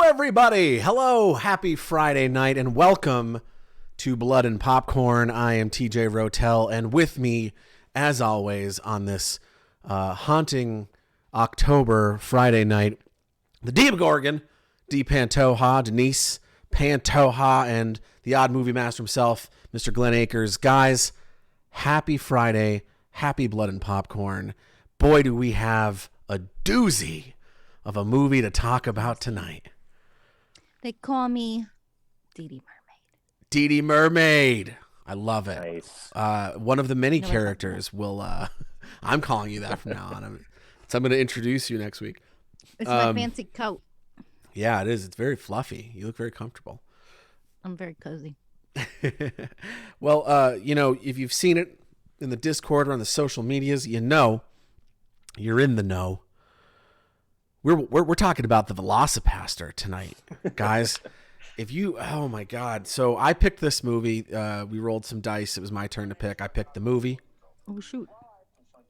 everybody. Hello, happy Friday night, and welcome to Blood and Popcorn. I am TJ Rotell, and with me, as always, on this haunting October Friday night, the Demogorgon, D. Pantoja, Denise Pantoja, and the odd movie master himself, Mr. Glenn Akers. Guys, happy Friday, happy Blood and Popcorn. Boy, do we have a doozy of a movie to talk about tonight. They call me Dee Dee Mermaid. Dee Dee Mermaid. I love it. Nice. One of the many characters will, I'm calling you that from now on. So I'm going to introduce you next week. It's my fancy coat. Yeah, it is. It's very fluffy. You look very comfortable. I'm very cozy. Well, if you've seen it in the Discord or on the social medias, you know, you're in the know. We're talking about the VelociPastor tonight, guys. Oh my God. So I picked this movie. We rolled some dice. It was my turn to pick. I picked the movie. Oh shoot.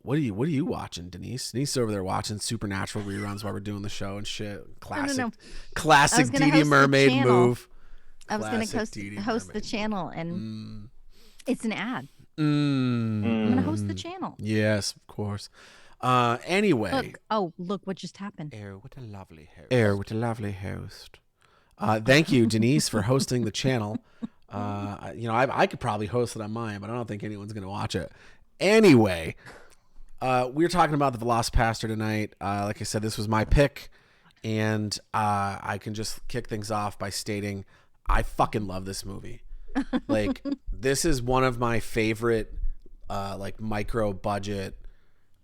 What are you watching, Denise? Denise is over there watching Supernatural reruns while we're doing the show and shit. Classic, No. classic Dee Dee Mermaid move. I was going to host the channel, and it's an ad. I'm going to host the channel. Yes, of course. Anyway. Look what just happened. Air with a lovely host. Thank you, Denise, for hosting the channel. I could probably host it on mine, but I don't think anyone's going to watch it. Anyway, we're talking about the VelociPastor tonight. Like I said, this was my pick, and I can just kick things off by stating I fucking love this movie. Like, this is one of my favorite, micro budget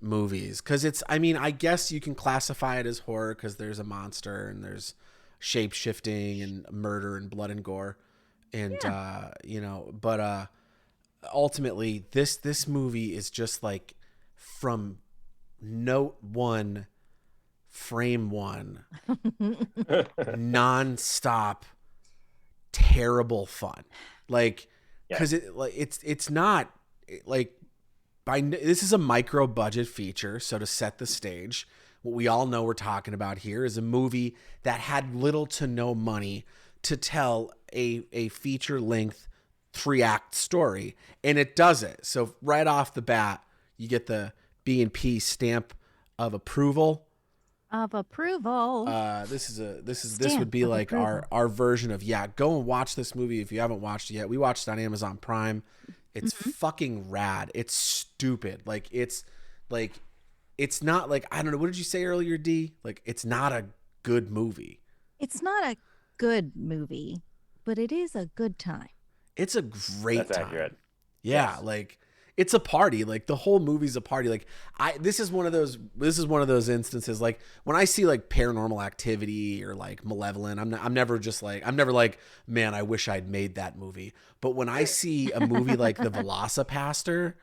movies, because I guess you can classify it as horror because there's a monster and there's shape shifting and murder and blood and gore, and but ultimately this movie is just like from note one, frame one, nonstop terrible fun, like, because it's not like. This is a micro budget feature, so to set the stage, what we all know we're talking about here is a movie that had little to no money to tell a feature length 3-act story, and it does it. So right off the bat, you get the B&P stamp of approval. This would be like our version of go and watch this movie if you haven't watched it yet. We watched it on Amazon Prime. It's fucking rad. It's stupid. Like, it's not like, I don't know. What did you say earlier, D? Like, it's not a good movie. It's not a good movie, but it is a good time. It's a great That's time. accurate. Yeah. Yes. Like, it's a party. Like, the whole movie's a party. Like, this is one of those instances. Like, when I see like Paranormal Activity or like Malevolent, I'm never like, man, I wish I'd made that movie. But when I see a movie like the VelociPastor,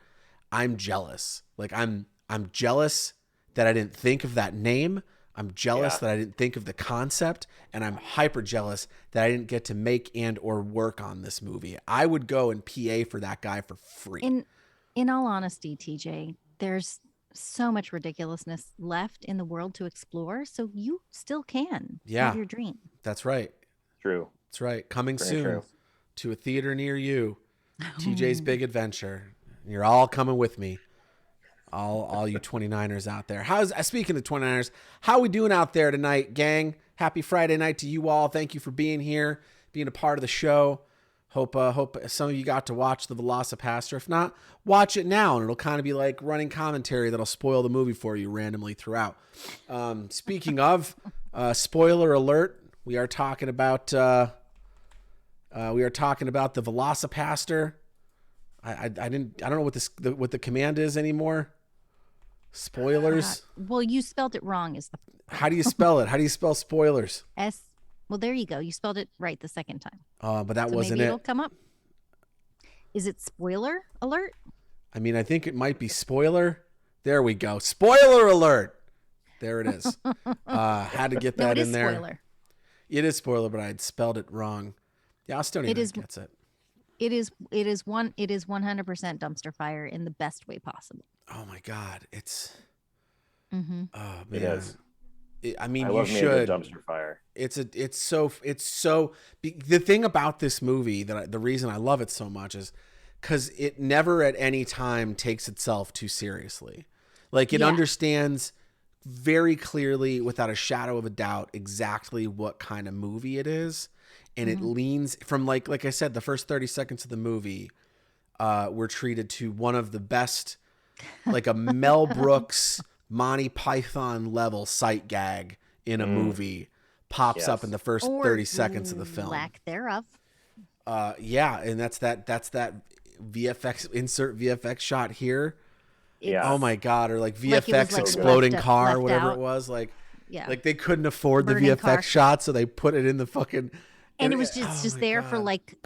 I'm jealous. Like, I'm jealous that I didn't think of that name. I'm jealous that I didn't think of the concept, and I'm hyper jealous that I didn't get to make and or work on this movie. I would go and PA for that guy for free. In all honesty, TJ, there's so much ridiculousness left in the world to explore, so you still can have your dream. That's right. True. That's right. Coming Very soon true. to a theater near you. TJ's Big Adventure. You're all coming with me. All you 29ers out there. Speaking of 29ers, how we doing out there tonight, gang? Happy Friday night to you all. Thank you for being here, being a part of the show. Hope some of you got to watch the VelociPastor. If not, watch it now, and it'll kind of be like running commentary that'll spoil the movie for you randomly throughout. Speaking of spoiler alert, we are talking about the VelociPastor. I don't know what the command is anymore. Spoilers. Well, you spelled it wrong. How do you spell it? How do you spell spoilers? Well, there you go. You spelled it right the second time. But that wasn't maybe it. It'll come up. Is it spoiler alert? I think it might be spoiler. There we go. Spoiler alert. There it is. Had to get that in there. Spoiler. It is spoiler, but I had spelled it wrong. Yeah, Estonian gets it. It is 100% dumpster fire in the best way possible. Oh my God. It's Mm-hmm. oh man. It is. I mean, I you love me a good should. dumpster fire. The thing about this movie the reason I love it so much is because it never at any time takes itself too seriously. Like it understands very clearly, without a shadow of a doubt, exactly what kind of movie it is, and it leans from like I said, the first 30 seconds of the movie, we're treated to one of the best, like a Mel Brooks, Monty Python level sight gag in a movie pops up in the first 30 seconds of the film. Lack thereof. And that's that VFX, insert VFX shot here. Oh my God. Or like VFX exploding car, whatever it was. Like they couldn't afford the VFX shot, so they put it in the fucking. And it was just there for like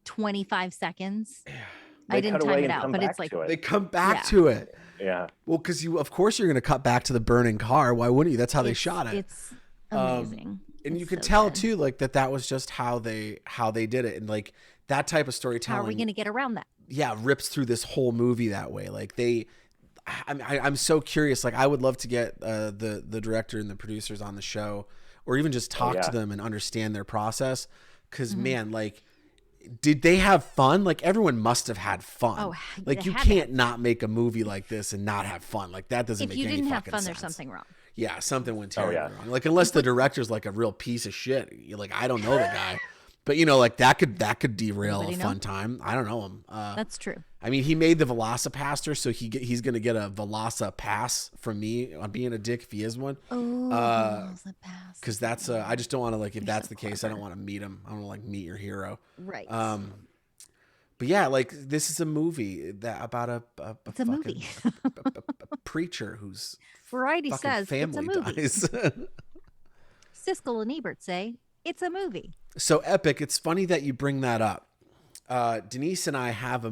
25 seconds. I didn't time it out, but it's like they come back to it. Yeah. Well, because of course you're going to cut back to the burning car. Why wouldn't you? That's how they shot it. It's amazing. And you could tell too, like that was just how they did it, and like that type of storytelling. How are we going to get around that? Yeah, rips through this whole movie that way. Like I'm so curious. Like I would love to get the director and the producers on the show, or even just talk to them and understand their process. Because man, like, did they have fun? Like everyone must have had fun. Oh, like you can't not make a movie like this and not have fun. Like that doesn't make any fucking sense. If you didn't have fun, there's something wrong. Yeah, something went terribly wrong. Like unless the director's like a real piece of shit. You're like, I don't know the guy. But like that could derail a fun time. I don't know him. That's true. I mean, he made the VelociPastor, so he's gonna get a VelociPass from me on being a dick if he is one. Oh, VelociPass. Because that's I just don't want to like if that's the case, I don't want to meet him. I don't want to like meet your hero. Right. But yeah, like this is a movie about a movie. a preacher whose Variety says family it's a movie. dies. Siskel and Ebert say it's a movie. So Epic, it's funny that you bring that up. Denise and I have a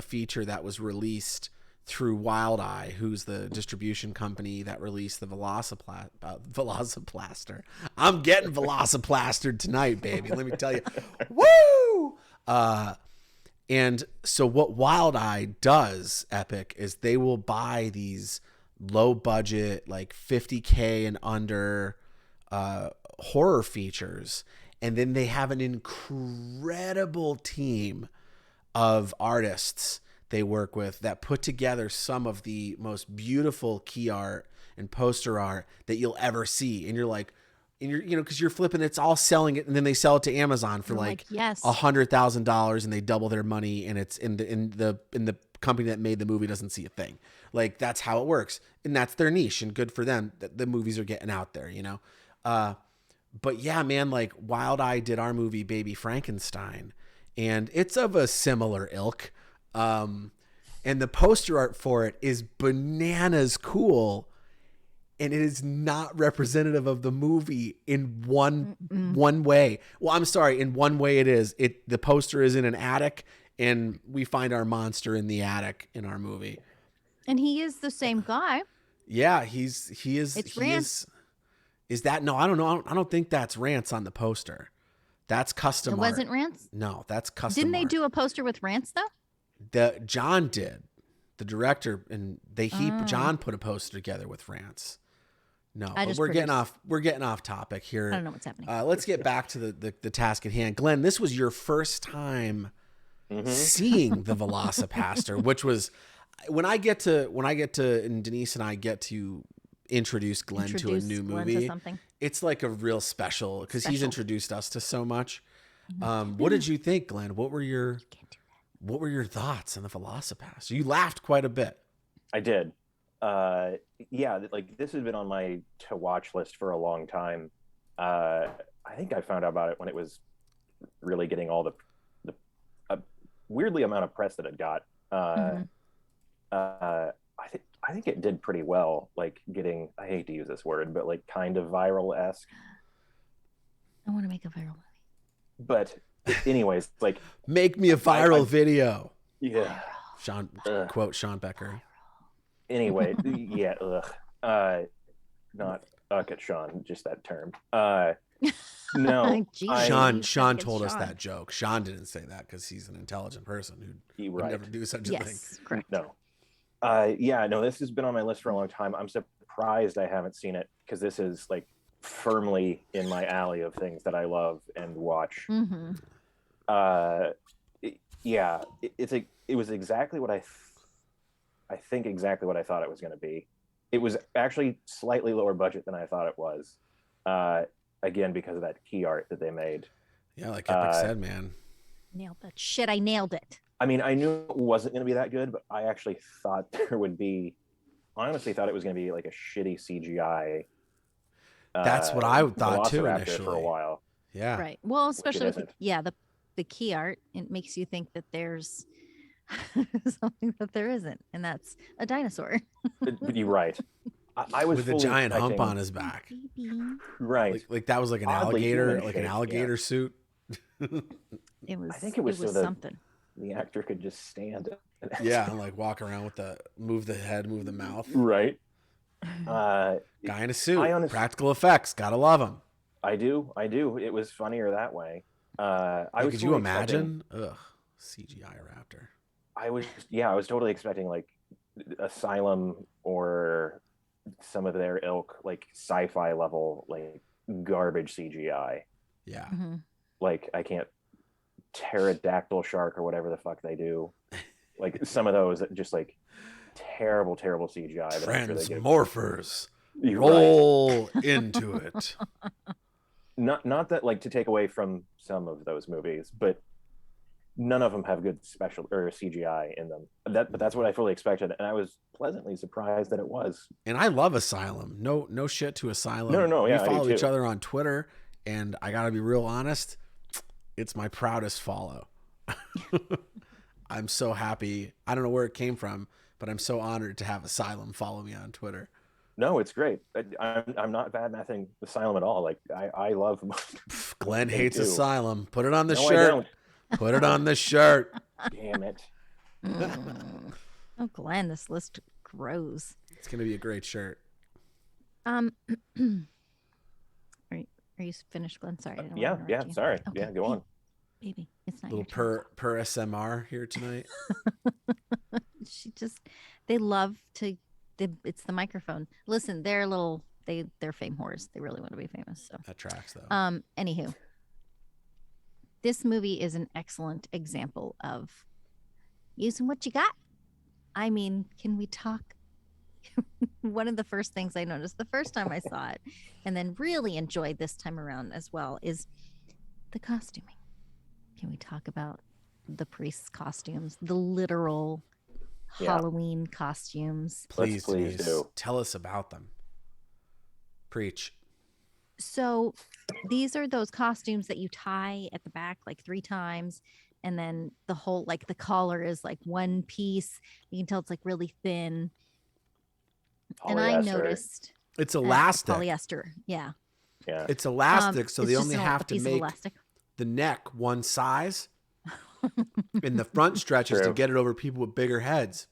feature that was released through Wild Eye, who's the distribution company that released the VelociPastor. I'm getting VelociPastored tonight, baby. Let me tell you. Woo! And so what Wild Eye does, Epic, is they will buy these low budget, like $50K and under horror features. And then they have an incredible team of artists they work with that put together some of the most beautiful key art and poster art that you'll ever see. And you're like, because you're flipping, it's all selling it, and then they sell it to Amazon for like $100,000, and they double their money, and it's in the company that made the movie doesn't see a thing. Like that's how it works, and that's their niche, and good for them that the movies are getting out there, But yeah, man, like Wild Eye did our movie Baby Frankenstein, and it's of a similar ilk. And the poster art for it is bananas cool, and it is not representative of the movie in one way. Well, I'm sorry, in one way it is. The poster is in an attic, and we find our monster in the attic in our movie. And he is the same guy. Yeah, he is. It's Rance. Is that no? I don't know. I don't think that's Rance on the poster. That's custom. It wasn't Rance? No, that's custom. Didn't they art. do a poster with Rance though? John did, the director, and John put a poster together with Rance. No, but we're getting off topic here. I don't know what's happening. Let's get back to the task at hand. Glenn, this was your first time seeing the VelociPastor, which was when I get to and Denise and I get to introduce Glenn to a new movie. It's like a real special because he's introduced us to so much. What did you think, Glenn? What were your thoughts on the VelociPastor? You laughed quite a bit. I did. Yeah, like this has been on my to watch list for a long time. I think I found out about it when it was really getting all the weirdly amount of press that it got. I think it did pretty well, like getting, I hate to use this word, but like kind of viral-esque. I want to make a viral movie. But anyways, like make me a viral video. Yeah. Quote Sean Becker. Anyway, yeah, not at Sean, just that term. No. Sean told us that joke. Sean didn't say that because he's an intelligent person who would never do such a thing. Correct. No. Yeah, no, this has been on my list for a long time. I'm surprised I haven't seen it because this is like firmly in my alley of things that I love and watch. Mm-hmm. It was exactly what I think exactly what I thought it was going to be. It was actually slightly lower budget than I thought it was. Again, because of that key art that they made. Yeah, like Epic said, man. Nailed that shit. I nailed it. I mean, I knew it wasn't going to be that good, but I actually thought there would be. I honestly thought it was going to be like a shitty CGI. That's what I thought too initially. For a while. Yeah. Right. Well, especially with the key art, it makes you think that there's something that there isn't, and that's a dinosaur. But you're right. I was with a giant hump on his back. Right. Like that was like an alligator suit. It was. I think it was something. The actor could just stand. Yeah, and like walk around with move the head, move the mouth. Right. Guy in a suit. Practical effects. Gotta love them. I do. It was funnier that way. Could you imagine? CGI raptor. I was totally expecting like Asylum or some of their ilk, like sci-fi level, like garbage CGI. Yeah. Mm-hmm. Like I can't pterodactyl shark or whatever the fuck they do. Like some of those just like terrible CGI. Transmorphers roll into it. Not that like to take away from some of those movies, but none of them have good special or CGI in them. But that's what I fully expected, and I was pleasantly surprised that it was. And I love Asylum. No shit to Asylum. No. Yeah, we follow each other on Twitter, and I gotta be real honest. It's my proudest follow. I'm so happy. I don't know where it came from, but I'm so honored to have Asylum follow me on Twitter. No, it's great. I'm not bad-mouthing Asylum at all. Like I love. Glenn hates Asylum. Put it on the shirt. I don't. Put it on the shirt. Damn it. Oh, Glenn, this list grows. It's gonna be a great shirt. Are you finished, Glenn? Sorry. I didn't yeah. Sorry. Okay. Yeah, go on. Baby, it's not a little your per SMR here tonight. They love to. It's the microphone. Listen, they're fame whores. They really want to be famous. So that tracks though. Anywho, this movie is an excellent example of using what you got. I mean, can we talk? One of the first things I noticed the first time I saw it, and then really enjoyed this time around as well, is the costuming. Can we talk about the priests' costumes, the literal Halloween costumes? Please do. Tell us about them. Preach. So these are those costumes that you tie at the back like 3 times, and then the whole, like the collar is like one piece. You can tell it's like really thin. Polyester. And I noticed it's elastic. Polyester. Yeah. It's elastic, so they only have to make the neck one size. And the front stretches to get it over people with bigger heads.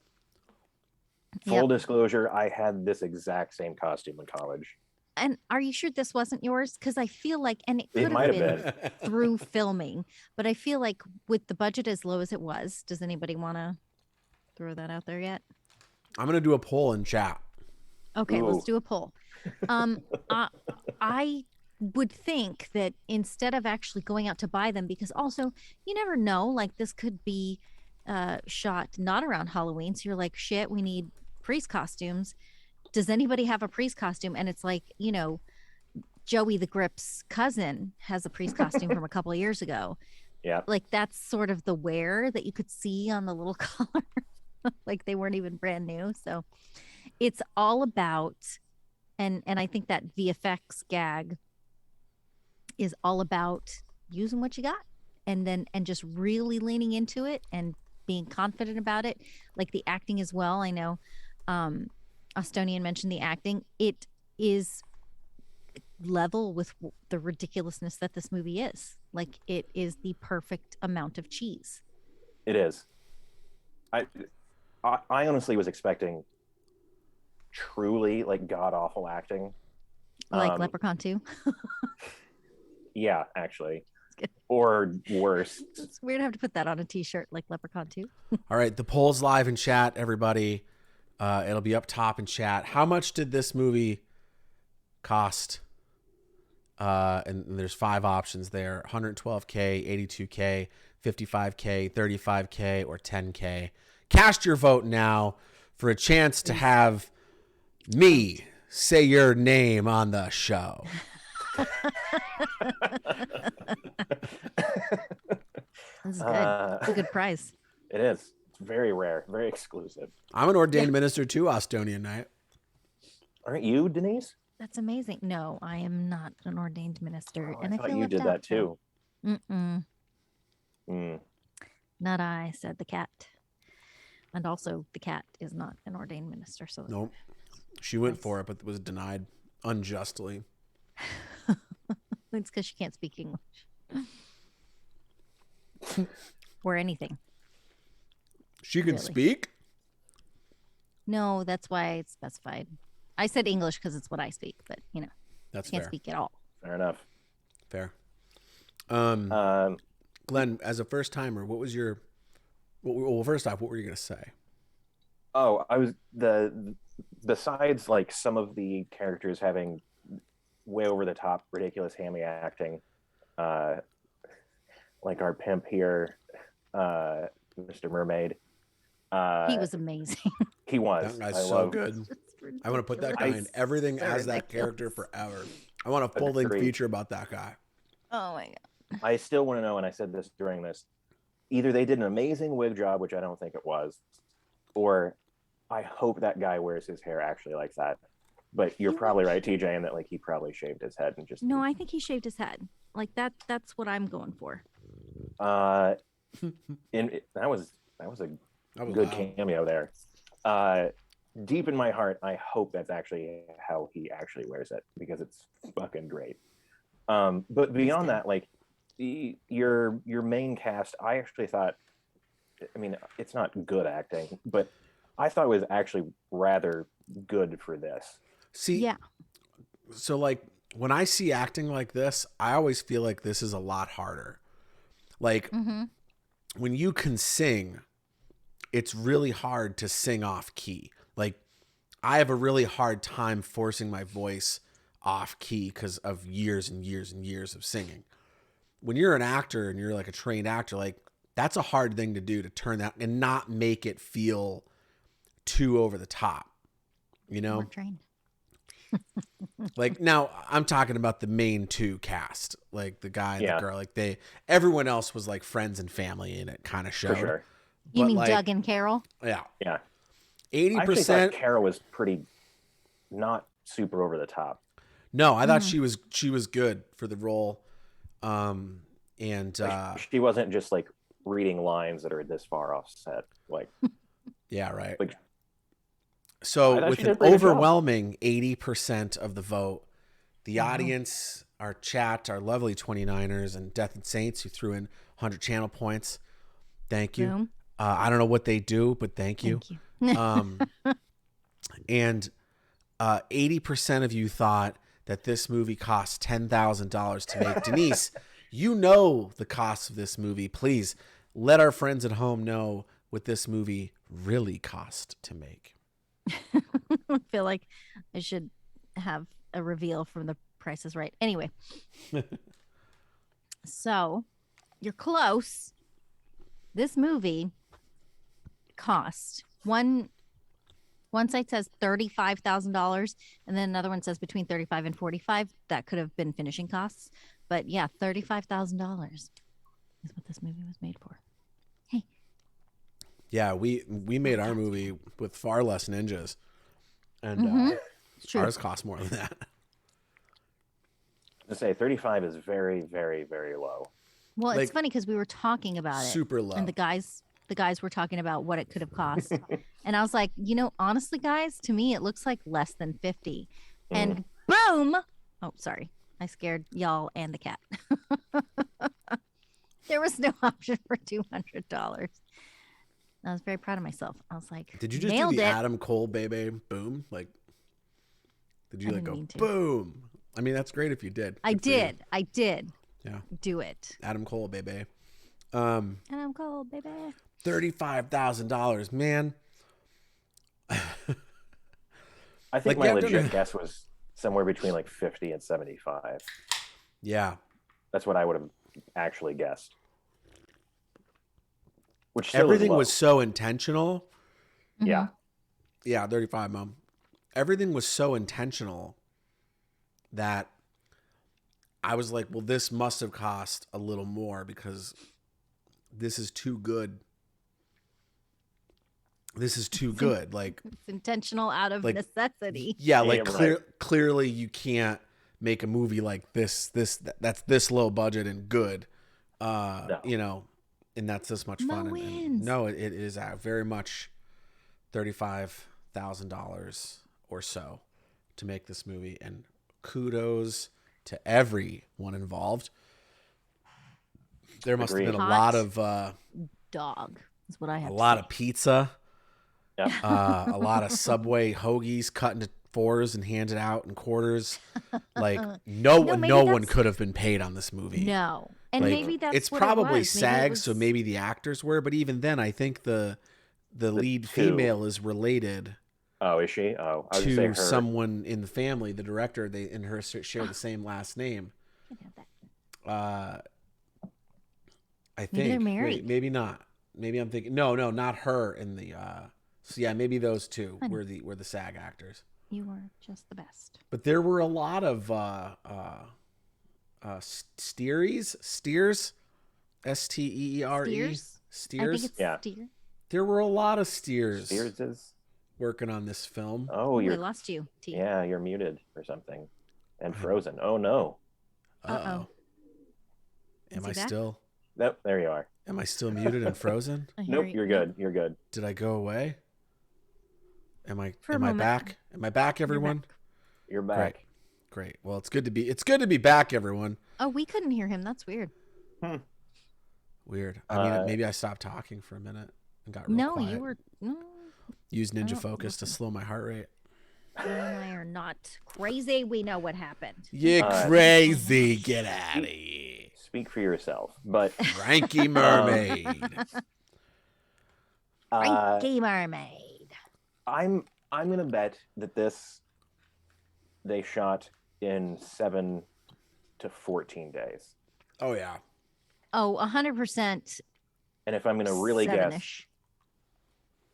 Full disclosure, I had this exact same costume in college. And are you sure this wasn't yours? Because I feel like, and it could have been through filming, but I feel like with the budget as low as it was, does anybody want to throw that out there yet? I'm going to do a poll in chat. Okay, let's do a poll. I would think that instead of actually going out to buy them, because also you never know, like this could be shot not around Halloween. So you're like, shit, we need priest costumes. Does anybody have a priest costume? And it's like, you know, Joey the Grip's cousin has a priest costume from a couple of years ago. Yeah. Like that's sort of the wear that you could see on the little collar. Like they weren't even brand new. So it's all about, and I think that VFX gag is all about using what you got and just really leaning into it and being confident about it. Like the acting as well. I know Austonian mentioned the acting. It is level with the ridiculousness that this movie is. Like it is the perfect amount of cheese. It is. I honestly was expecting truly like god awful acting, like Leprechaun 2. Yeah, actually, or worse. It's weird to have to put that on a t-shirt, like Leprechaun 2. All right, the poll's live in chat, everybody. It'll be up top in chat. How much did this movie cost, and there's 5 options there: 112K, 82K, 55K, 35K, or 10K. Cast your vote now for a chance to have me say your name on the show. This is good. It's a good prize. It is. It's very rare, very exclusive. I'm an ordained minister too, Austonian Night. Aren't you, Denise? That's amazing. No, I am not an ordained minister, Oh, and I I thought feel you left did out, that so- too. Mm-mm. Not I, said the cat. And also, the cat is not an ordained minister. So Nope. She went for it, but was denied unjustly. it's because she can't speak English or anything. She can Really? speak? No, that's why it's specified. I said English because it's what I speak, but That's she can't fair. speak at all. Fair enough. Fair. Um, Glenn, as a first timer, what was your? Well, first off, what were you gonna say? Oh, I was besides like some of the characters having way over the top, ridiculous, hammy acting, like our pimp here, Mr. Mermaid. He was amazing. He was. That guy's so good. It's I want to put that guy in ridiculous. everything So as that ridiculous. character forever. I want a full length Agreed. feature about that guy. Oh my god. I still want to know, and I said this during this, either they did an amazing wig job, which I don't think it was, or I hope that guy wears his hair actually like that. But you're probably right, TJ, in that like he probably shaved his head and just No, I think he shaved his head. Like that's what I'm going for. that was a That was good loud. cameo there. Deep in my heart, I hope that's actually how he actually wears it, because it's fucking great. But beyond that, like your main cast, I actually thought, I mean, it's not good acting, but I thought it was actually rather good for this. See, Yeah. so like when I see acting like this, I always feel like this is a lot harder. Like Mm-hmm. when you can sing, it's really hard to sing off key. Like I have a really hard time forcing my voice off key because of years and years and years of singing. When you're an actor and you're like a trained actor, like that's a hard thing to do, to turn that and not make it feel too over the top, you know? We're trained. Like now I'm talking about the main 2 cast, like the guy and Yeah. the girl, like everyone else was like friends and family, and it kind of showed. For sure. You But, mean like, Doug and Carol? Yeah. Yeah. I actually 80%. thought Kara was pretty not super over the top. No, I thought Mhm. she was good for the role. And Like, she wasn't just like reading lines that are this far off set. Like, yeah, right. like I So thought with she did an a pretty good job. overwhelming 80% of the vote, the Wow. audience, our chat, our lovely 29ers and Death and Saints who threw in 100 channel points. Thank you. Boom. I don't know what they do, but thank you. Thank you. And 80% of you thought that this movie cost $10,000 to make. Denise, you know the cost of this movie. Please let our friends at home know what this movie really cost to make. I feel like I should have a reveal from The Price is Right. Anyway, so you're close. This movie cost one site says $35,000, and then another one says between 35 and 45. That could have been finishing costs, but yeah, $35,000 is what this movie was made for. Hey, Yeah, we made our movie with far less ninjas, and Mhm. it's true. ours cost more than that. to say 35 is very, very, very low. Well, like, it's funny because we were talking about it. Super low. And the guys were talking about what it could have cost. And I was like, honestly, guys, to me, it looks like less than 50. And boom. Oh, sorry. I scared y'all and the cat. There was no option for $200. I was very proud of myself. I was like, Did you just nailed do the it. Adam Cole baby boom? Like, did you I like didn't go mean to. boom? I mean, that's great if you did. I Good for you. did. I did Yeah, do it. Adam Cole baby. And I'm cold, baby. $35,000, man. I think Like, my yeah, legit no. guess was somewhere between like 50 and 75. Yeah. That's what I would have actually guessed. Which still Everything is low. was so intentional. Yeah. Yeah, 35, Mom. Everything was so intentional that I was like, well, this must have cost a little more because this is too good. This is too good. Like, It's intentional out of like, necessity. yeah, like Yeah, right. clearly you can't make a movie like this that's this low budget and good. No. You know, and that's this much Mo fun. And wins. no, it is very much $35,000 or so to make this movie, and kudos to everyone involved. There must have been a lot of Dog is what I have. a lot of pizza, Yeah. a lot of Subway hoagies cut into fours and handed out in quarters. Like no one could have been paid on this movie. No, and Like, maybe that's it's what probably it was. SAG, so maybe the actors were, but even then, I think the lead female is related. Oh, is she? Oh, I was gonna say To her. someone in the family, the director, they and her share the same last name. I think Maybe they're married. Wait, maybe not. Maybe I'm thinking no, not her in the. So yeah, maybe those two were the SAG actors. You are just the best. But there were a lot of steers, STEERS. I think Steers. it's Yeah. steer. There were a lot of steers Spears is. working on this film. Oh, I you're. lost you. T. Yeah, you're muted or something, and frozen. Oh no. Uh-oh. Am I Is he back? still? Nope. There you are. Am I still muted and frozen? I hear Nope. you. You're good. You're good. Did I go away? Am I For a am I moment. back? Am I back, everyone? You're back. Great. Well, it's good to be back, everyone. Oh, we couldn't hear him. That's weird. Weird. I mean, maybe I stopped talking for a minute and got real No, quiet. you were. No, Use Ninja don't Focus to slow my heart rate. you and I are not crazy. We know what happened. You crazy. Get out of here. Speak for yourself. But Frankie Mermaid. Frankie Mermaid. I'm gonna bet that they shot in 7 to 14 days. Oh, yeah. Oh, 100%. And if I'm gonna really guess, Seven-ish.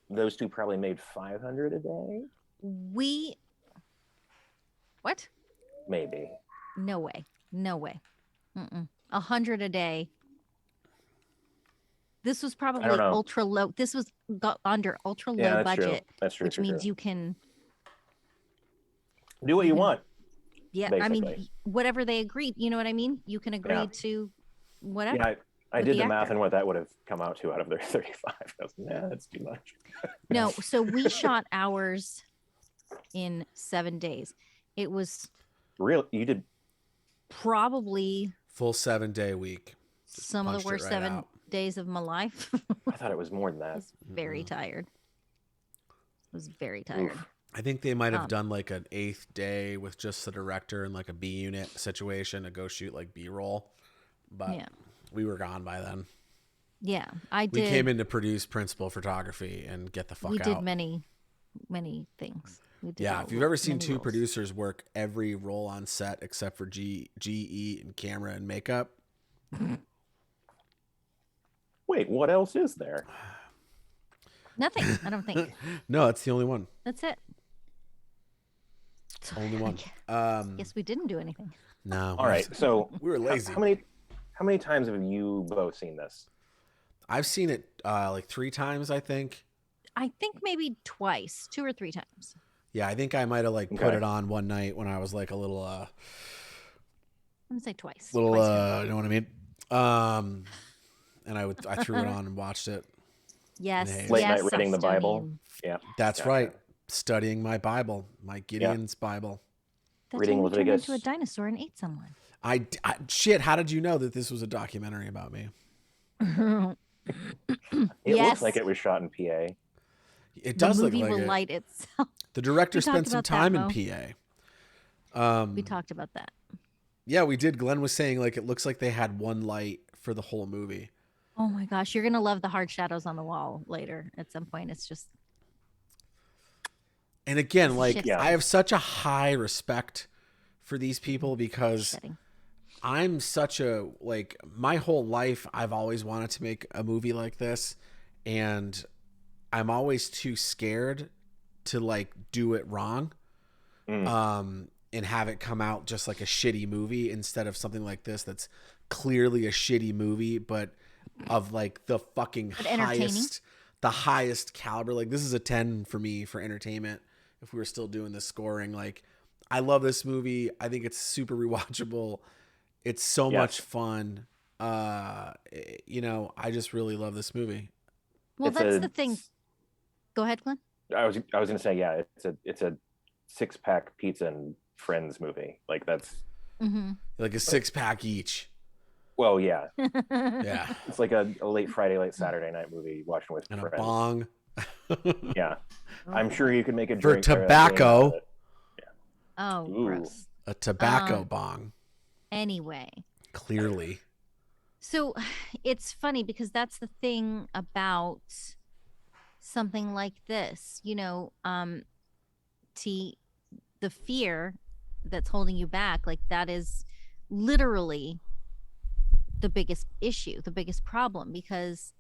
those two probably made 500 a day. What? Maybe. No way. No way. 100 a day. This was probably don't know. ultra low. This was got under ultra low Yeah, that's true. budget, That's true. which means you can. do what you want. Yeah, I mean, Basically. whatever they agreed. You know what I mean? You can agree to whatever. Yeah, I with did the the math actor. and what that would have come out to out of their 35. I was, nah, that's too much. No, so we shot ours in 7 days. It was Real, you did. probably Full 7-day week. Just some of punched the it worst right 7 out. days of my life. I thought it was more than I that. was very tired. I was very tired. Oof. I think they might have done like an 8th day with just the director and like a B unit situation to go shoot like B-roll. But Yeah. we were gone by then. Yeah, I We did. came in to produce principal photography and get the fuck we out. did many things. We did Yeah, a if you've ever seen many two roles. producers work every role on set except for GE and camera and makeup, Wait, what else is there? Nothing. I don't think. no, it's the only one. That's it. Only one. Yes, we didn't do anything. No. All right, so we were lazy. How many times have you both seen this? I've seen it like 3 times, I think. I think maybe twice, 2 or 3 times. Yeah, I think I might have like put Okay. it on one night when I was like a little I'm gonna say twice. little Twice for me. you know what I mean? And I threw it on and watched it. Yes. Hey. Late yes, night reading the Bible? Estonian. Yeah. That's Gotcha. right. Studying my Bible, my Gideon's Bible. That Reading time you turned Leviticus. into a dinosaur and ate someone. Shit, how did you know that this was a documentary about me? It Yes. looks like it was shot in PA. It does the look movie like will it. light itself. The director We talked spent some about that, time Mo. in PA. We talked about that. Yeah, we did. Glenn was saying like it looks like they had one light for the whole movie. Oh my gosh, you're gonna love the hard shadows on the wall later. At some point, it's just And again, like Shit. Yeah. I have such a high respect for these people because Shedding. I'm such a, like, my whole life I've always wanted to make a movie like this, and I'm always too scared to like do it wrong. And have it come out just like a shitty movie instead of something like this that's clearly a shitty movie, but of like the fucking highest caliber. Like, this is a 10 for me for entertainment. If we were still doing this scoring, like, I love this movie. I think it's super rewatchable. It's so much fun. You know, I just really love this movie. Well, that's the thing. Go ahead, Glenn. I was gonna say, yeah, it's a 6-pack pizza and friends movie. Like, that's like a 6-pack each. Well, yeah. Yeah. It's like a late Friday, late Saturday night movie watching with and friends. A bong. Yeah. I'm sure you could make a for drink tobacco. Yeah. Oh, gross. A tobacco bong. Anyway. Clearly. So it's funny because that's the thing about something like this, you know, the fear that's holding you back, like, that is literally the biggest issue, the biggest problem, because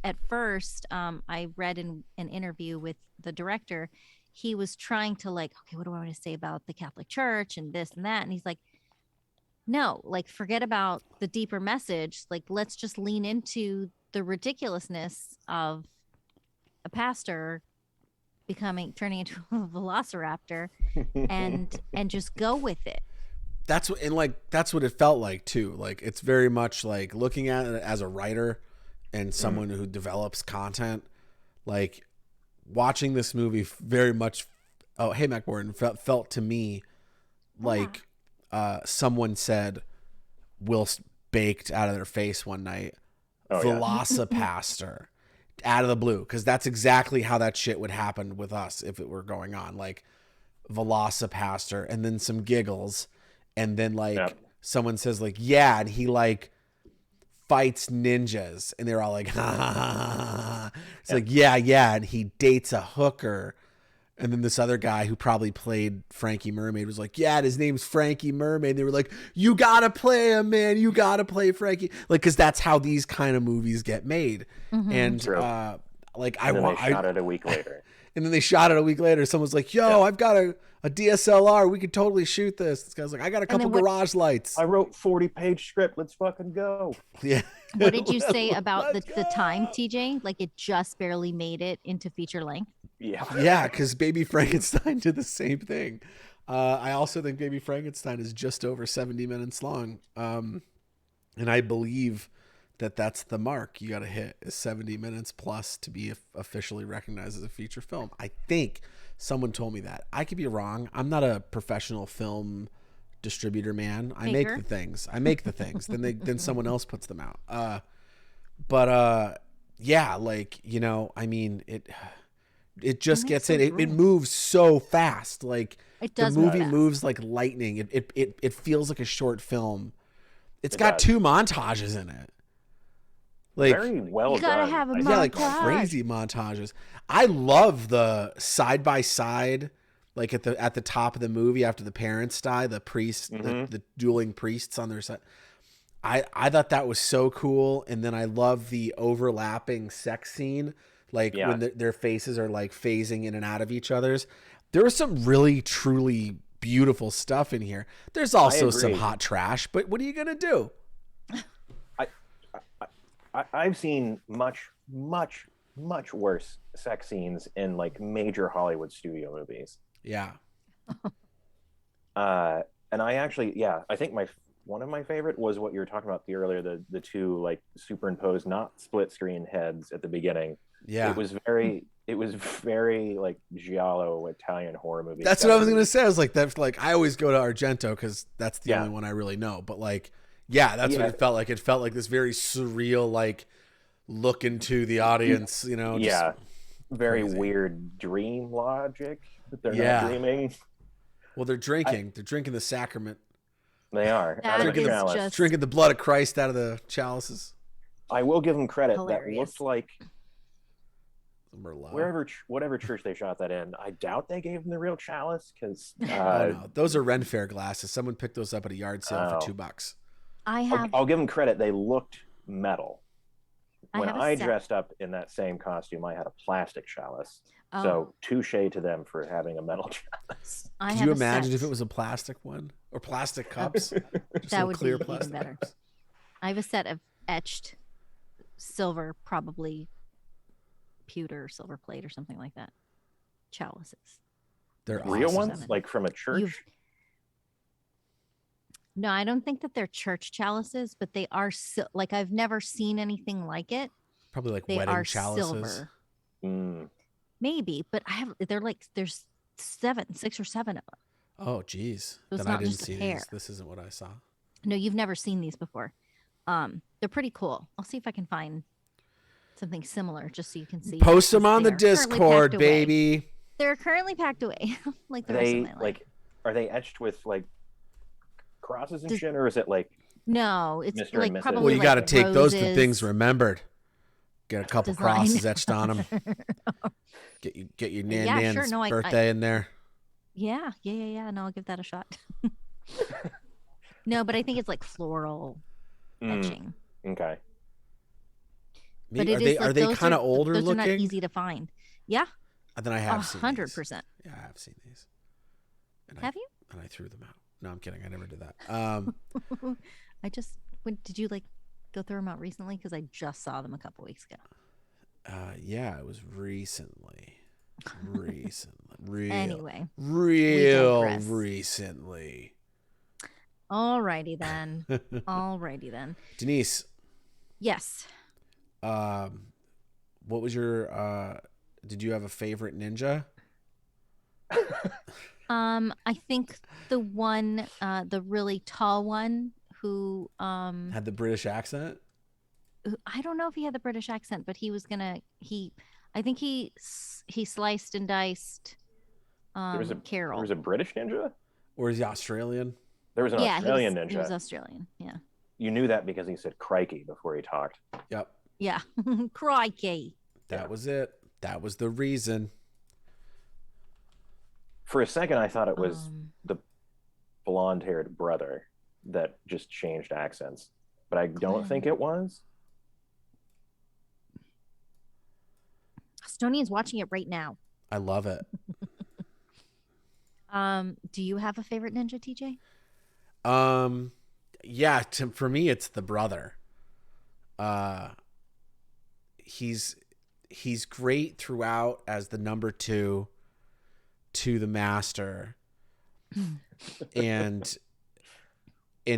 at first I read in an interview with the director, he was trying to like, okay, what do I want to say about the Catholic Church and this and that? And he's like, no, like, forget about the deeper message. Like, let's just lean into the ridiculousness of a pastor turning into a velociraptor and just go with it. That's what it felt like too. Like, it's very much like looking at it as a writer and someone who develops content, like watching this movie very much. Oh, hey, Mac Borden, felt to me like someone said whilst baked out of their face one night, VelociPastor, out of the blue, because that's exactly how that shit would happen with us if it were going on. Like, VelociPastor, and then some giggles, and then like someone says like, yeah, and he like fights ninjas, and they're all like, ha ha ha. It's like, yeah, and he dates a hooker. And then this other guy who probably played Frankie Mermaid was like, yeah, his name's Frankie Mermaid. They were like, you gotta play him, man. You gotta play Frankie. Like, because that's how these kind of movies get made. And like, and then they shot it a week later. And then they shot it a week later. Someone's like, yo, I've got a DSLR. We could totally shoot this. This guy's like, I got a couple garage lights. I wrote 40-page script. Let's fucking go. Yeah. What did you say about the time, TJ? Like, it just barely made it into feature length. Yeah, because Baby Frankenstein did the same thing. I also think Baby Frankenstein is just over 70 minutes long. And I believe that that's the mark you got to hit, is 70 minutes plus to be officially recognized as a feature film. I think someone told me that. I could be wrong. I'm not a professional film distributor, man. I make the things. Then someone else puts them out. Yeah, like, you know, I mean, it just gets in. It moves so fast. Like, the movie moves like lightning. It feels like a short film. It's got 2 montages in it. Like, very well you gotta done. have a montage. Yeah, like crazy montages. I love the side by side, like at the top of the movie after the parents die, the priest, the dueling priests on their side. I thought that was so cool. And then I love the overlapping sex scene, like when their faces are like phasing in and out of each other's. There was some really truly beautiful stuff in here. There's also some hot trash, but what are you gonna do? I've seen much worse sex scenes in like major Hollywood studio movies. Yeah. And I actually, I think one of my favorite was what you were talking about earlier, the 2 like superimposed, not split screen heads at the beginning. Yeah. It was very like giallo Italian horror movie. That's what I was gonna say. I was like, that's like, I always go to Argento because that's the only one I really know. But like, that's what it felt like. It felt like this very surreal, like, look into the audience, you know. Very crazy. Weird dream logic that they're not dreaming. Well, they're drinking. They're drinking the sacrament. They are. Drinking the blood of Christ out of the chalices. I will give them credit. Hilarious. That looked like Merlot. Whatever church they shot that in, I doubt they gave him the real chalice because Oh no, those are Ren Fair glasses. Someone picked those up at a yard sale for $2. I'll give them credit. They looked metal. When have a I set. dressed up in that same costume, I had a plastic chalice. Oh. So touche to them for having a metal chalice. Could you imagine if it was a plastic one or plastic cups? That would clear be even plastic better. cups. I have a set of etched silver, probably pewter, silver plate, or something like that. Chalices. They're Real awesome. ones, like from a church. No, I don't think that they're church chalices, but they are like I've never seen anything like it. Probably like They wedding are chalices. silver. Mm. Maybe, but there's 6 or 7 of them. Oh, geez. So it's Then I not didn't just a see pair. these. This isn't what I saw. No, you've never seen these before. They're pretty cool. I'll see if I can find something similar just so you can see. Post them on the They're currently Discord, packed away. baby. They're currently packed away, like the rest of my life. Are they etched with like crosses and shit, or is it like No, it's Mr. like and Mrs. probably Well, you got to like take those for roses. things remembered. Get a couple Design. crosses etched on them. Get your Nan Yeah, Nan's sure. No, birthday in there. Yeah. No, I'll give that a shot. No, but I think it's like floral etching. Okay. But Are they kind of older those looking? are not easy to find. Yeah, Then I have seen 100%. Yeah, I have seen these. And Have you? And I threw them out. No, I'm kidding. I never did that. Did you like go through them out recently? Because I just saw them a couple weeks ago. Yeah, it was recently. Anyway, real digress. recently. Alrighty then. Denise, Yes. what was your did you have a favorite ninja? I think the one, the really tall one who Had the British accent? I don't know if he had the British accent, but he was I think he sliced and diced Carol. There was a British ninja? Or is he Australian? There was an Australian ninja. He was Australian, yeah. You knew that because he said crikey before he talked. Yep. Yeah. Crikey. That was it. That was the reason. For a second, I thought it was the blonde-haired brother that just changed accents, but I don't think it was. Estonian's watching it right now. I love it. Do you have a favorite ninja, TJ? Yeah, for me it's the brother. He's great throughout as the number 2 to the master. and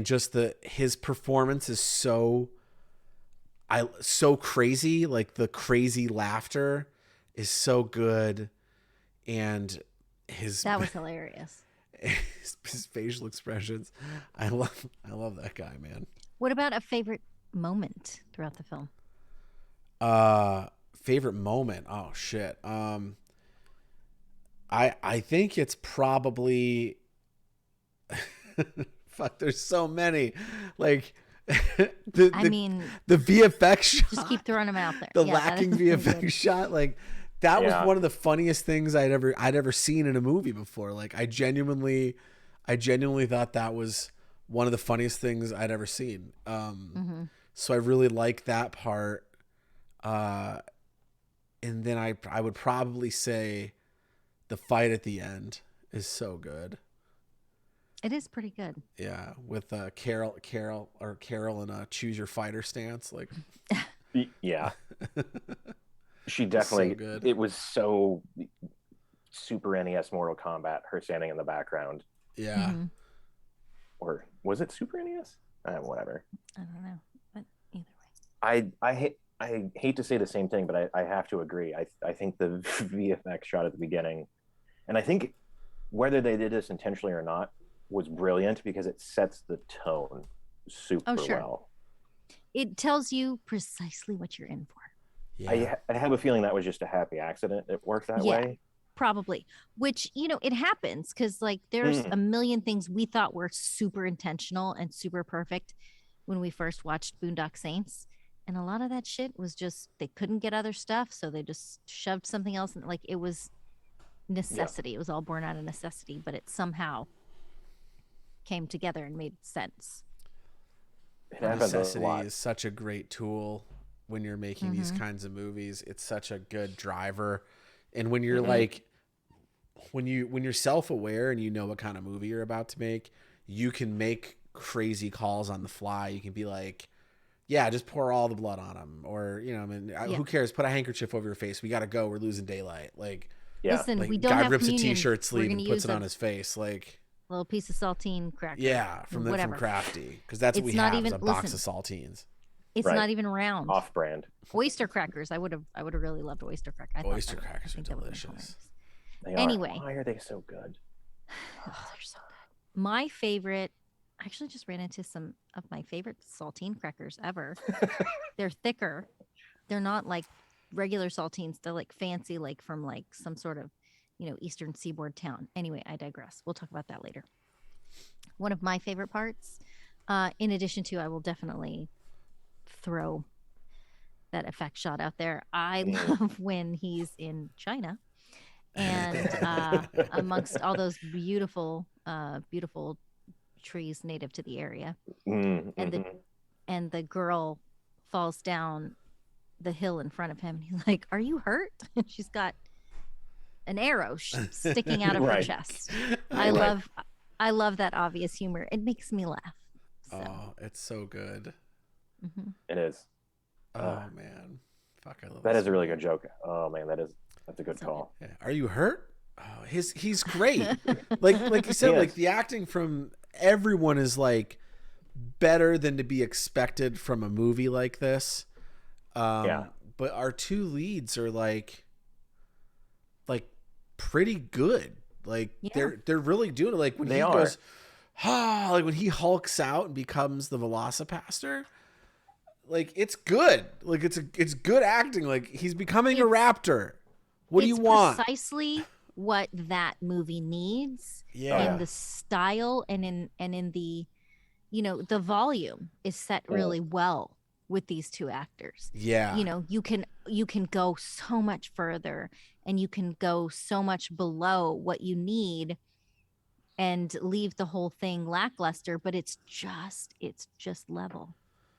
just his performance is so crazy. Like the crazy laughter is so good, and that was hilarious. his facial expressions. I love that guy, man. What about a favorite moment throughout the film? Favorite moment. Oh shit. I think it's probably fuck, there's so many. Like the VFX shot. Just keep throwing them out there. The lacking VFX shot, like that was one of the funniest things I'd ever seen in a movie before. Like I genuinely thought that was one of the funniest things I'd ever seen. So I really like that part. And then I would probably say the fight at the end is so good. It is pretty good. Yeah, with Carol in a choose your fighter stance, like. Yeah. She definitely. So good. It was so Super NES Mortal Kombat. Her standing in the background. Yeah. Or was it Super NES? Whatever. I don't know, but either way. I hate to say the same thing, but I have to agree. I think the VFX shot at the beginning, and I think whether they did this intentionally or not, was brilliant because it sets the tone super well. It tells you precisely what you're in for. Yeah. I have a feeling that was just a happy accident. It worked that way. Probably, which, it happens because like there's a million things we thought were super intentional and super perfect when we first watched Boondock Saints. And a lot of that shit was just they couldn't get other stuff, so they just shoved something else. And like it was necessity. It was all born out of necessity, but it somehow came together and made sense. It happens a Necessity lot. is such a great tool when you're making these kinds of movies. It's such a good driver. And when you're like, when you're self-aware and you know what kind of movie you're about to make, you can make crazy calls on the fly. You can be like, yeah, just pour all the blood on him, or who cares? Put a handkerchief over your face. We got to go. We're losing daylight. Like, Listen, like we don't guy have rips communion. a t-shirt sleeve and puts use it on his face. Like, little piece of saltine cracker. yeah, from Crafty, because that's what It's we not have even- is a box of saltines. It's Right. not even round. Off-brand. Oyster crackers. I would have really loved oyster cracker. I thought Oyster that would- I crackers are think that would've been delicious. hilarious. They are. Anyway. Why are they so good? Oh, they're so good. My favorite. I actually just ran into some of my favorite saltine crackers ever. They're thicker. They're not like regular saltines. They're like fancy, like from like some sort of, Eastern Seaboard town. Anyway, I digress. We'll talk about that later. One of my favorite parts, in addition to, I will definitely throw that effect shot out there. I love when he's in China and amongst all those beautiful, beautiful trees native to the area, and the girl falls down the hill in front of him. He's like, "Are you hurt?" She's got an arrow sticking out of her chest. I love that obvious humor. It makes me laugh. So. Oh, it's so good. It is. Oh man, fuck! I love that. This Is a really good joke. Oh man, that's a good call. Yeah. Are you hurt? Oh, he's great. like you said, like the acting from everyone is like better than to be expected from a movie like this. But our two leads are like pretty good. Like they're really doing it. Like when he goes, like when he hulks out and becomes the VelociPastor. Like it's good. Like it's good acting. Like he's becoming a raptor. What do you want? Precisely what that movie needs. In the style and in the, the volume is set really well with these two actors. Yeah. You can go so much further and you can go so much below what you need and leave the whole thing lackluster, but it's just level.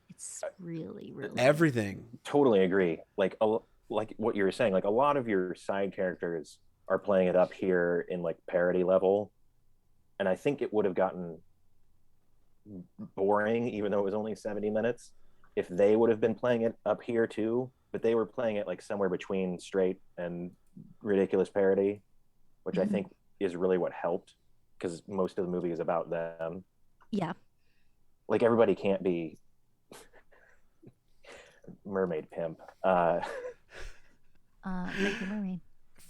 It's really, really everything. Totally agree. Like what you were saying, like a lot of your side characters are playing it up here in like parody level. And I think it would have gotten boring, even though it was only 70 minutes, if they would have been playing it up here too. But they were playing it like somewhere between straight and ridiculous parody, which I think is really what helped, because most of the movie is about them. Yeah. Like everybody can't be mermaid pimp.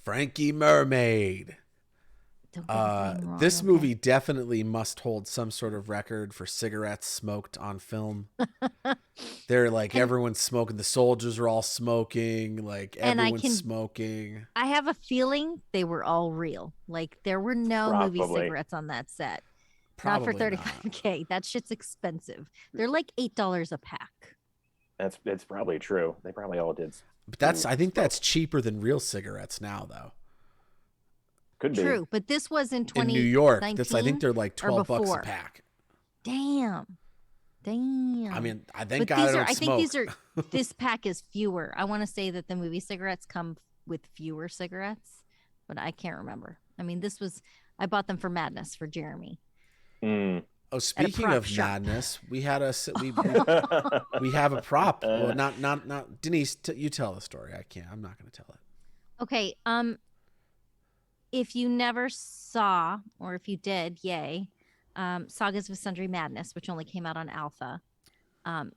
Frankie Mermaid. This movie definitely must hold some sort of record for cigarettes smoked on film. They're like everyone's smoking. The soldiers are all smoking. Like everyone's smoking. I have a feeling they were all real. Like there were no movie cigarettes on that set. Not for $35K. That shit's expensive. They're like $8 a pack. It's probably true. They probably all did. But I think that's cheaper than real cigarettes now, though. Could be true, but this was in 2019. In New York, I think they're like $12 a pack. Damn. I mean, I think I think this pack is fewer. I want to say that the movie cigarettes come with fewer cigarettes, but I can't remember. I mean, I bought them for Madness for Jeremy. Oh, speaking of madness, we had we have a prop. Well, not Denise. You tell the story. I'm not going to tell it. Okay. If you never saw, or if you did, yay, Sagas of Sundry Madness, which only came out on Alpha.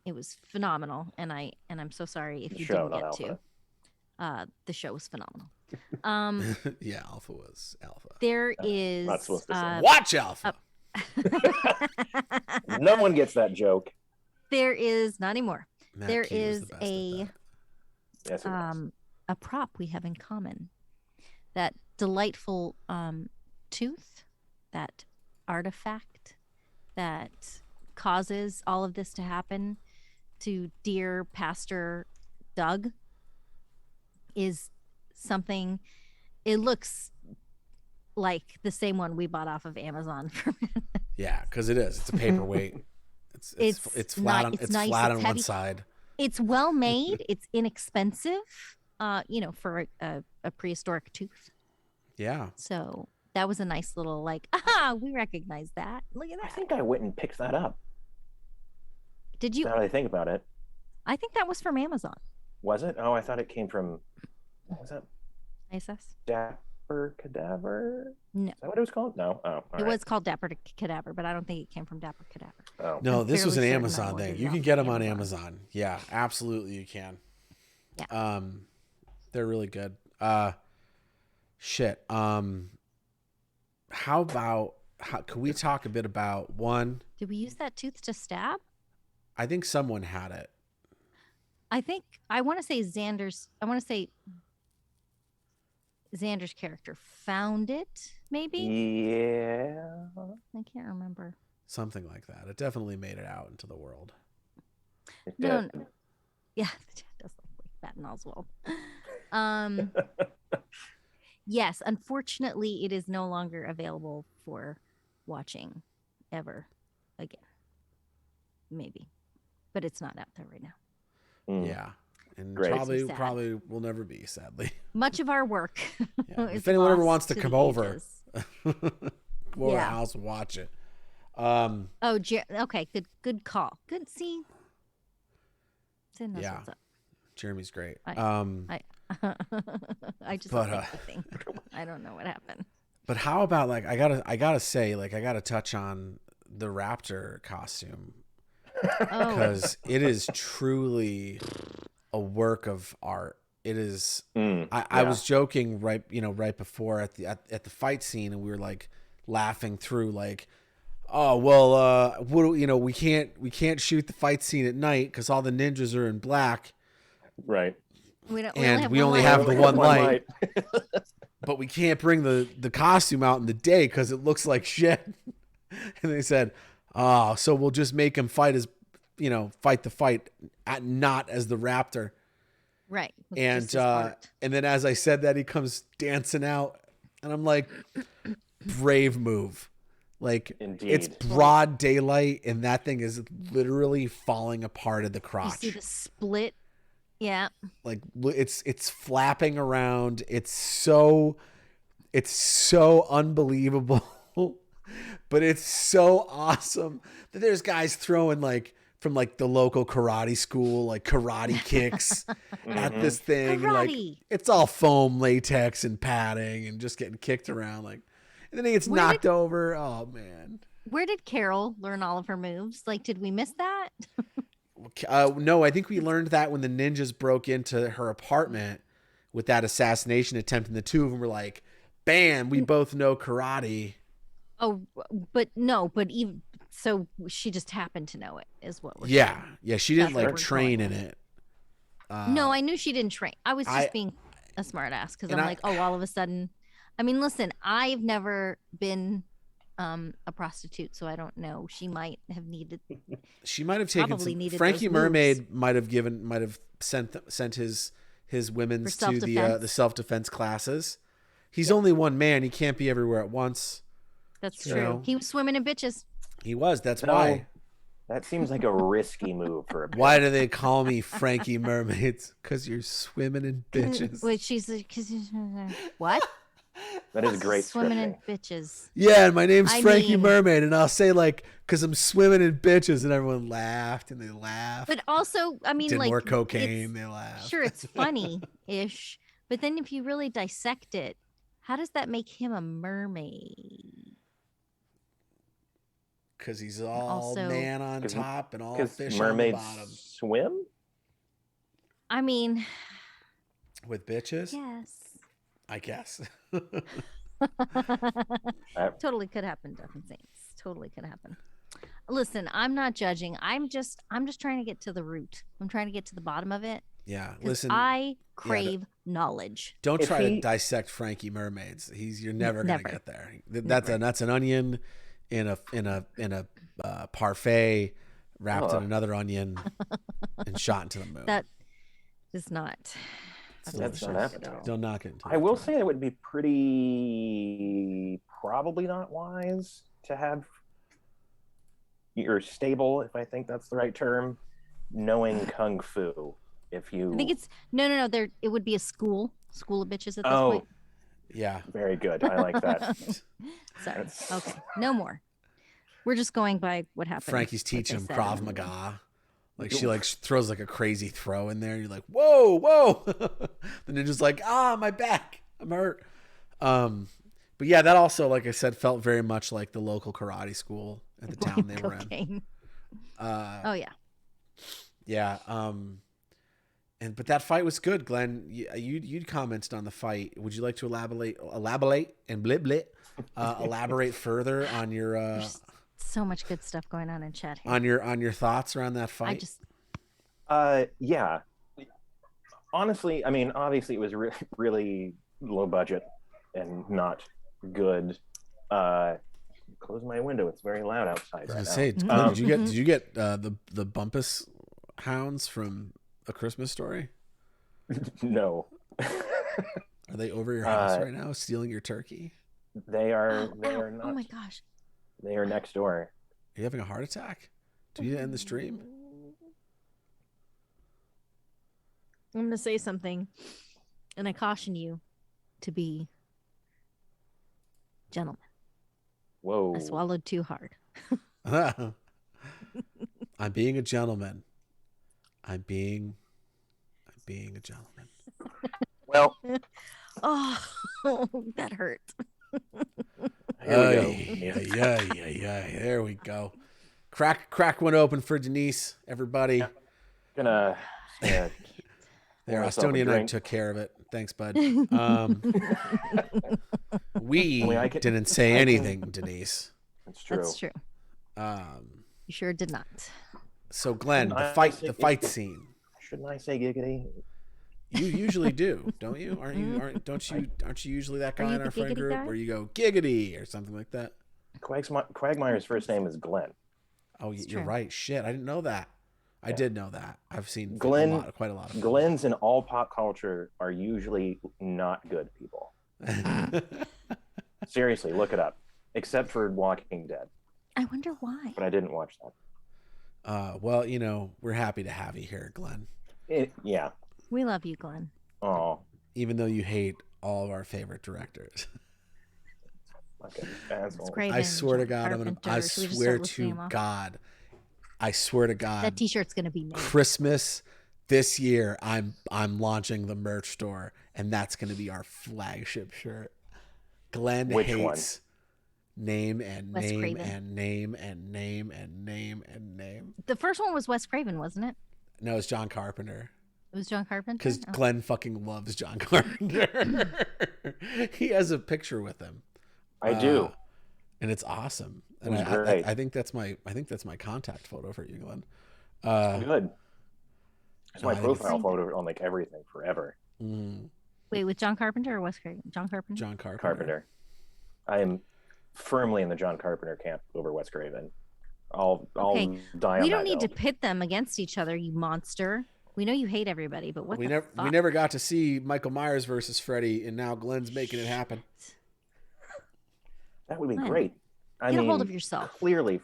It was phenomenal, and I'm so sorry if you didn't get to. The show was phenomenal. Yeah, Alpha was Alpha. There is not supposed to say. Watch Alpha. No one gets that joke. There is not anymore. There is Yes, a prop we have in common. That delightful tooth, that artifact that causes all of this to happen. to Dear Pastor Doug is something. It looks like the same one we bought off of Amazon. Yeah, because it is. It's a paperweight. It's flat on it's nice, flat it's on heavy. one side. It's well made. It's inexpensive. For a prehistoric tooth. Yeah. So that was a nice little we recognize that. Look at I that. think I went and picked that up. Did you? Now that I think about it. I think that was from Amazon. Was it? Oh, I thought it came from, what was that? ISS? Dapper Cadaver? No. Is that what it was called? No. Oh, It was called Dapper Cadaver, but I don't think it came from Dapper Cadaver. Oh. No, I'm this was an fairly certain I Amazon ordered thing. it You can off get them of on Amazon. Amazon. Yeah, absolutely you can. Yeah. They're really good. Shit. How can we talk a bit about one? Did we use that tooth to stab? I think someone had it. I want to say Xander's character found it, maybe? Yeah. I can't remember. Something like that. It definitely made it out into the world. It No, did. no. Yeah, it does look like that in Oswald. Yes, unfortunately, it is no longer available for watching ever again. Maybe, but it's not out there right now. Yeah. And Great. probably Sad. probably will never be, sadly. Much of our work. Yeah. is If anyone ever lost wants to the come over, ages. go to Yeah. our house and watch it. Oh, okay. Good call. Good. See, Sid knows Yeah. what's up. Jeremy's great. I just But, don't think the thing. I don't know what happened. But how about I gotta say, I gotta touch on the raptor costume, Oh, because it is truly a work of art. It is. I was joking right before at the fight scene, and we were laughing through oh well, we can't shoot the fight scene at night because all the ninjas are in black. Right. we only have the one light. But we can't bring the costume out in the day because it looks like shit. And they said, so we'll just make him fight fight the fight not as the raptor. Right. With And just his art. and then as I said that, he comes dancing out, and I'm like, brave move. Indeed. It's broad daylight, and that thing is literally falling apart at the You crotch. see the split. Yeah. It's flapping around. It's so unbelievable, but it's so awesome that there's guys throwing from the local karate school karate kicks at this thing. Karate. And it's all foam, latex, and padding, and just getting kicked around and then he gets knocked over. Oh man. Where did Carol learn all of her moves? Did we miss that? No, I think we learned that when the ninjas broke into her apartment with that assassination attempt, and the two of them were like, bam, we both know karate. Oh, but even so, she just happened to know it, is what we're saying. Yeah, she didn't That's what we're train going in it. No, I knew she didn't train. I was just being a smart ass because I'm all of a sudden. I mean, listen, I've never been a prostitute, so I don't know. She might have needed. She might have taken probably some. needed Frankie those Mermaid might have sent his women's For to the self-defense? self-defense classes. He's only one man. He can't be everywhere at once. That's You true. know? He was swimming in bitches. He was. That's No, why. That seems like a risky move for a Why do they call me Frankie Mermaids? Because you're swimming in bitches. Wait, what? That is great Swimming in scripting. bitches. Yeah, and my name's I Frankie mean- Mermaid, and I'll say because I'm swimming in bitches, and everyone laughed, and they laughed. But also, I mean, Did more it's- cocaine, they laughed. Sure, it's funny-ish, but then if you really dissect it, how does that make him a mermaid? Because he's all Also- man on 'Cause- top and all Because fish mermaids on the bottom. swim? I mean, With bitches, yes. I guess. Totally could happen, Death and Saints. Totally could happen. Listen, I'm not judging. I'm just trying to get to the root. I'm trying to get to the bottom of it. Yeah, 'Cause listen. I crave knowledge. Don't If try to he- dissect Frankie Mermaids. You're never gonna Never. get there. That's an onion in a parfait wrapped in another onion and shot into the moon. That is not. That's not happening. Don't knock it. I will say it would be probably not wise to have your stable, if I think that's the right term, knowing kung fu. If you, I think it's no. It would be a school of bitches at this point. Yeah. Very good. I like that. Sorry. Okay. No more. We're just going by what happened. Frankie's teaching him Krav Maga. Like she throws like a crazy throw in there. You're like, whoa. The ninja's like, my back. I'm hurt. But yeah, that also, like I said, felt very much like the local karate school at the town they were in. Oh yeah. Yeah. But that fight was good, Glenn. You'd commented on the fight. Would you like to elaborate further on your? There's so much good stuff going on in chat here. On your thoughts around that fight. Yeah. Honestly, I mean, obviously it was really low budget and not good. Close my window. It's very loud outside right now. Say, Glenn, did you get the Bumpus hounds from A Christmas Story? No. Are they over your house right now, stealing your turkey? They are. They are not. Oh my gosh. They are next door. Are you having a heart attack? Do you need to end the stream? I'm going to say something, and I caution you to be gentlemen. Whoa. I swallowed too hard. I'm being a gentleman. I'm being a gentleman. Well. Oh, that hurt. Here we go. Yeah. There we go. Crack one open for Denise, everybody. Gonna. Yeah. There, Estonia and I took care of it. Thanks, bud. We didn't say anything, Denise. That's true. That's true. You sure did not. So, Glenn, the fight scene. Shouldn't I say giggity? You usually do, don't you? Aren't you usually that guy in our friend group where you go giggity or something like that? Quagmire's first name is Glenn. Oh, you're right. Shit, I didn't know that. I did know that. I've seen Glenn, quite a lot of Glens in all pop culture are usually not good people. Seriously, look it up. Except for Walking Dead. I wonder why. But I didn't watch that. Well, we're happy to have you here, Glenn. Yeah. We love you, Glenn. Oh. Even though you hate all of our favorite directors. Craven, I swear to God, I swear to God, that T-shirt's gonna be made. Christmas this year. I'm launching the merch store, and that's gonna be our flagship shirt. Glenn hates name and Wes name Craven. and name and name and name and name. The first one was Wes Craven, wasn't it? No, it's John Carpenter. It was John Carpenter. Because Glenn fucking loves John Carpenter. He has a picture with him. I do, and it's awesome. And I think that's my contact photo for you, Glenn. Good. It's my profile photo on like everything forever. Wait, with John Carpenter or Wes Craven? John Carpenter. John Carpenter. Carpenter. I am firmly in the John Carpenter camp over Wes Craven. I'll die on We that don't need hill. to pit them against each other, you monster. We know you hate everybody, but we never got to see Michael Myers versus Freddy, and now Glenn's making it happen. That would be great. Get a hold of yourself. Clearly.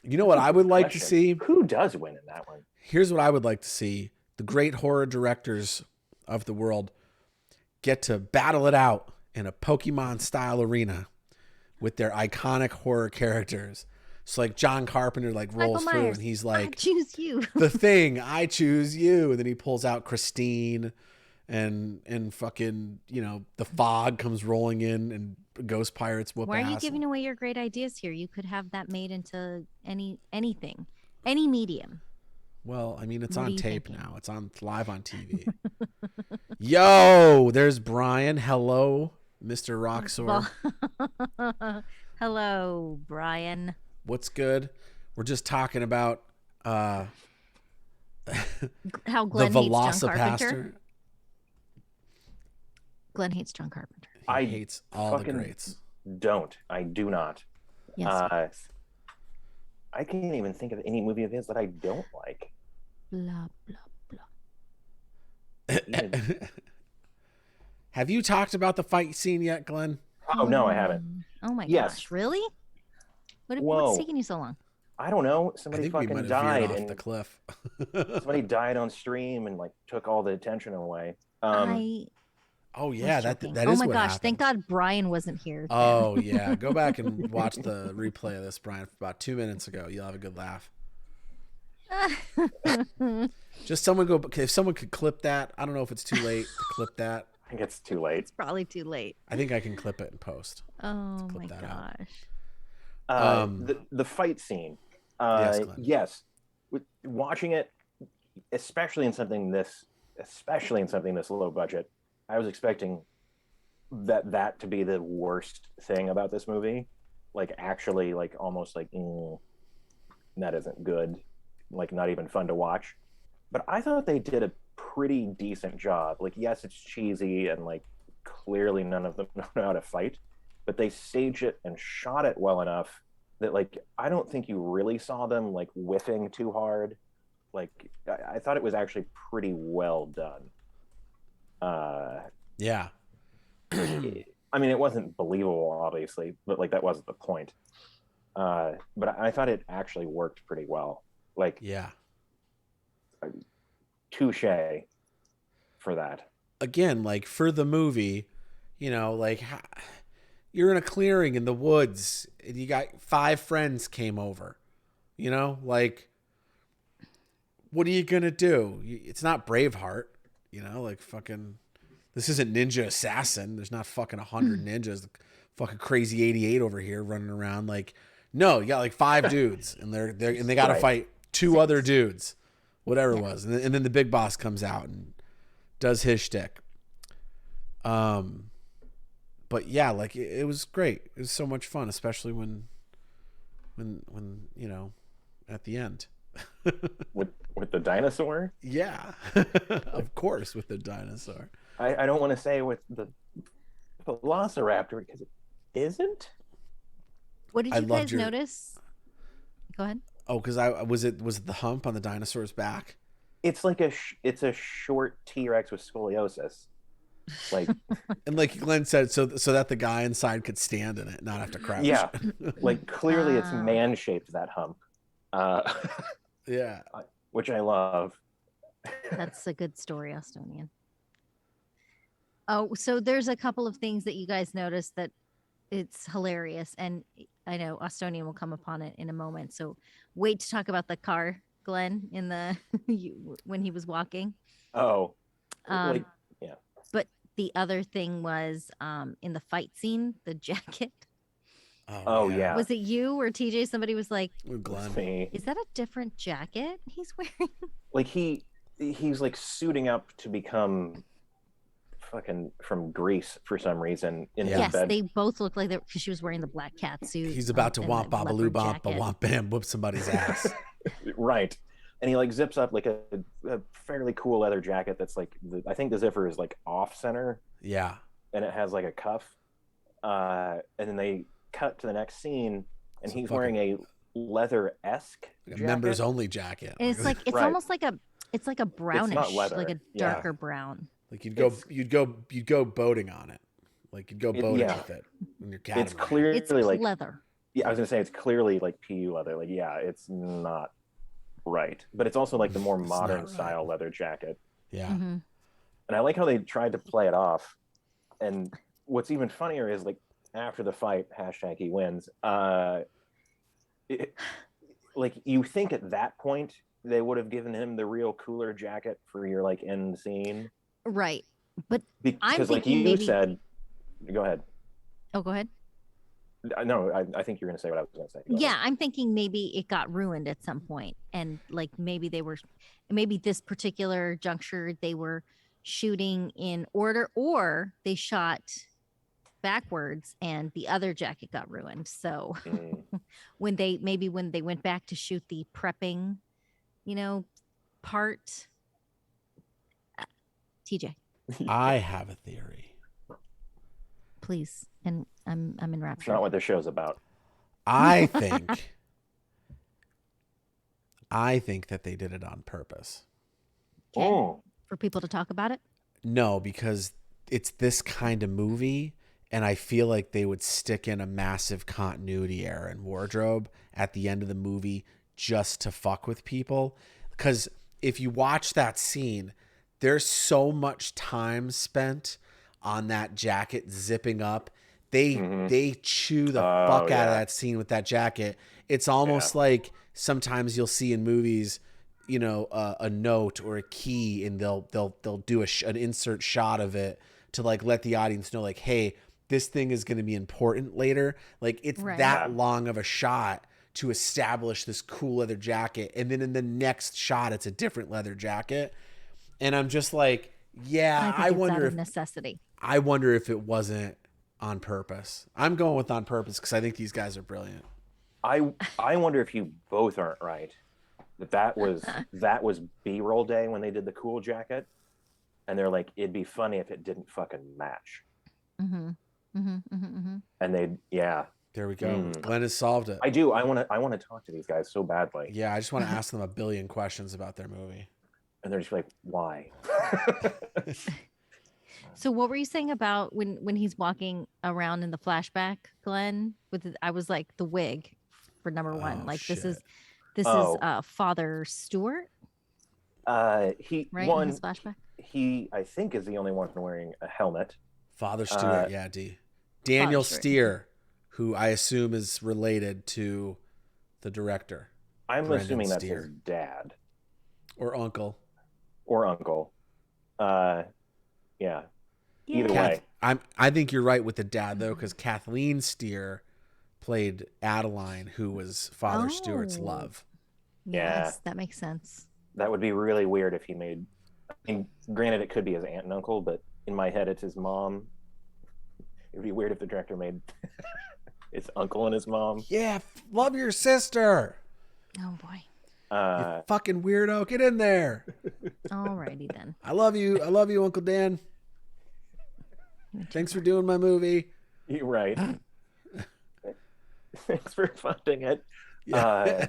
You know what I would like to see? Who does win in that one? Here's what I would like to see. The great horror directors of the world get to battle it out in a Pokemon-style arena with their iconic horror characters. So like John Carpenter rolls through and he's like, I choose you. The Thing, I choose you. And then he pulls out Christine and fucking, the fog comes rolling in and ghost pirates whoop Why are ass. you giving away your great ideas here? You could have that made into anything, any medium. Well, I mean, it's on tape now. It's live on TV. Yo, there's Brian. Hello, Mr. Roxor. Hello, Brian. What's good? We're just talking about how Glenn the hates John Carpenter. VelociPastor. Glenn hates John Carpenter. He hates all the greats. I do not. Yes. I can't even think of any movie of his that I don't like. Blah blah Have you talked about the fight scene yet, Glenn? Oh no, I haven't. Oh my Yes. gosh, really? What's Whoa. taking you so long? I don't know. I Somebody think we fucking might have veered died, off and the cliff. somebody died on stream and like took all the attention away. I Oh yeah, was that joking. that oh is my what gosh, happened. thank God Brian wasn't here. Oh yeah, go back and watch the replay of this, Brian, about 2 minutes ago. You'll have a good laugh. Just someone go. If someone could clip that, I don't know if it's too late to clip that. I think it's too late. It's probably too late. I think I can clip it and post. Oh clip my that out. gosh. The fight scene. Yes, Glenn. Yes. Watching it, especially in something this low budget, I was expecting that to be the worst thing about this movie. Like actually, like almost like that isn't good. Like not even fun to watch. But I thought they did a pretty decent job. Like yes, it's cheesy and like clearly none of them know how to fight, but they staged it and shot it well enough that like I don't think you really saw them like whiffing too hard. Like I thought it was actually pretty well done. Yeah. I mean, it wasn't believable, obviously, but like that wasn't the point. But I thought it actually worked pretty well. Like, Yeah. Touche for that. Again, like for the movie, you know, like you're in a clearing in the woods and you got 5 friends came over, you know, like what are you going to do? It's not Braveheart, you know, like fucking, this isn't Ninja Assassin. There's not fucking 100 ninjas, fucking crazy 88 over here running around. Like, no, you got like 5 dudes and they got to fight 2 other dudes, whatever it was. And then the big boss comes out and does his shtick. But yeah, like it was great. It was so much fun, especially when you know, at the end. with the dinosaur? Yeah. Of course, with the dinosaur. I don't want to say with the Velociraptor because it isn't. What did you guys notice? Go ahead. Oh, because was it the hump on the dinosaur's back? It's like it's a short T-Rex with scoliosis. Like and like Glenn said, so that the guy inside could stand in it, not have to crouch. Yeah, like clearly it's man-shaped, that hump. Yeah, which I love. That's a good story, Austonian. Oh, so there's a couple of things that you guys noticed that it's hilarious, and I know Austonian will come upon it in a moment. So wait to talk about the car, Glenn, in the when he was walking. Oh, yeah. But the other thing was in the fight scene, the jacket. Oh yeah. Was it you or TJ? Somebody was like, Glenn. Is that a different jacket he's wearing? Like he's like suiting up to become fucking from Greece for some reason in his bed. Yes, they both look like that because she was wearing the black cat suit. He's about to womp babaloo bomp ba womp bam whoop somebody's ass. Right. And he like zips up like a fairly cool leather jacket that's like I think the zipper is like off center. Yeah. And it has like a cuff. And then they cut to the next scene and he's wearing a leather-esque like a members only jacket. And it's like it's right. almost like a brownish, like a darker brown. Like you'd go boating on it. Like you'd go boating with it when you're catamaran. It's clearly it's like leather. Yeah, I was gonna say it's clearly like PU leather. Like yeah, it's not right, but it's also like the more modern style leather jacket. Yeah. Mm-hmm. And I like how they tried to play it off. And what's even funnier is like after the fight, #he wins. Like you think at that point they would have given him the real cooler jacket for your like end scene, right? But because like you said, go ahead. Oh, go ahead. No, I think you're going to say what I was going to say. Yeah, I'm thinking maybe it got ruined at some point, and like maybe this particular juncture they were shooting in order, or they shot backwards and the other jacket got ruined. So when they went back to shoot the prepping, part. TJ, I have a theory. Please, and I'm enraptured. It's not what this show's about. I think I think that they did it on purpose. Okay. Oh, For people to talk about it. No, because it's this kind of movie, and I feel like they would stick in a massive continuity error in wardrobe at the end of the movie just to fuck with people. Because if you watch that scene, there's so much time spent on that jacket zipping up. They chew the fuck out of that scene with that jacket. It's almost like sometimes you'll see in movies, you know, a note or a key, and they'll do an insert shot of it to like let the audience know, like, hey, this thing is going to be important later. Like it's that long of a shot to establish this cool leather jacket, and then in the next shot, it's a different leather jacket, and I'm just like, yeah, I think it's wonder out if of necessity. I wonder if it wasn't on purpose. I'm going with on purpose because I think these guys are brilliant. I wonder if you both aren't right. That was B-roll day when they did the cool jacket, and they're like, it'd be funny if it didn't fucking match. Mm-hmm. Mm-hmm. Mm-hmm. Mm-hmm. And There we go. Glenn has solved it. I do. I want to talk to these guys so badly. Yeah, I just want to ask them a billion questions about their movie. And they're just like, why? So what were you saying about when he's walking around in the flashback, Glenn? I was like the wig for number one. Oh, Like shit. this is Father Stewart, He right? In his flashback. He, I think, is the only one wearing a helmet. Father Stewart, Daniel Stewart. Steer, who I assume is related to the director. I'm Brendan assuming that's Steer. his dad Or uncle. or uncle. Yeah. Either way. I think you're right with the dad, though, because Kathleen Steer played Adeline, who was Father Stewart's love. Yes, that makes sense. That would be really weird if he made. I mean, granted, it could be his aunt and uncle, but in my head, it's his mom. It would be weird if the director made his uncle and his mom. Yeah, love your sister. Oh boy. You fucking weirdo, get in there. Alrighty then. I love you, Uncle Dan. Thanks for doing my movie. You're right. Thanks for funding it. Yeah.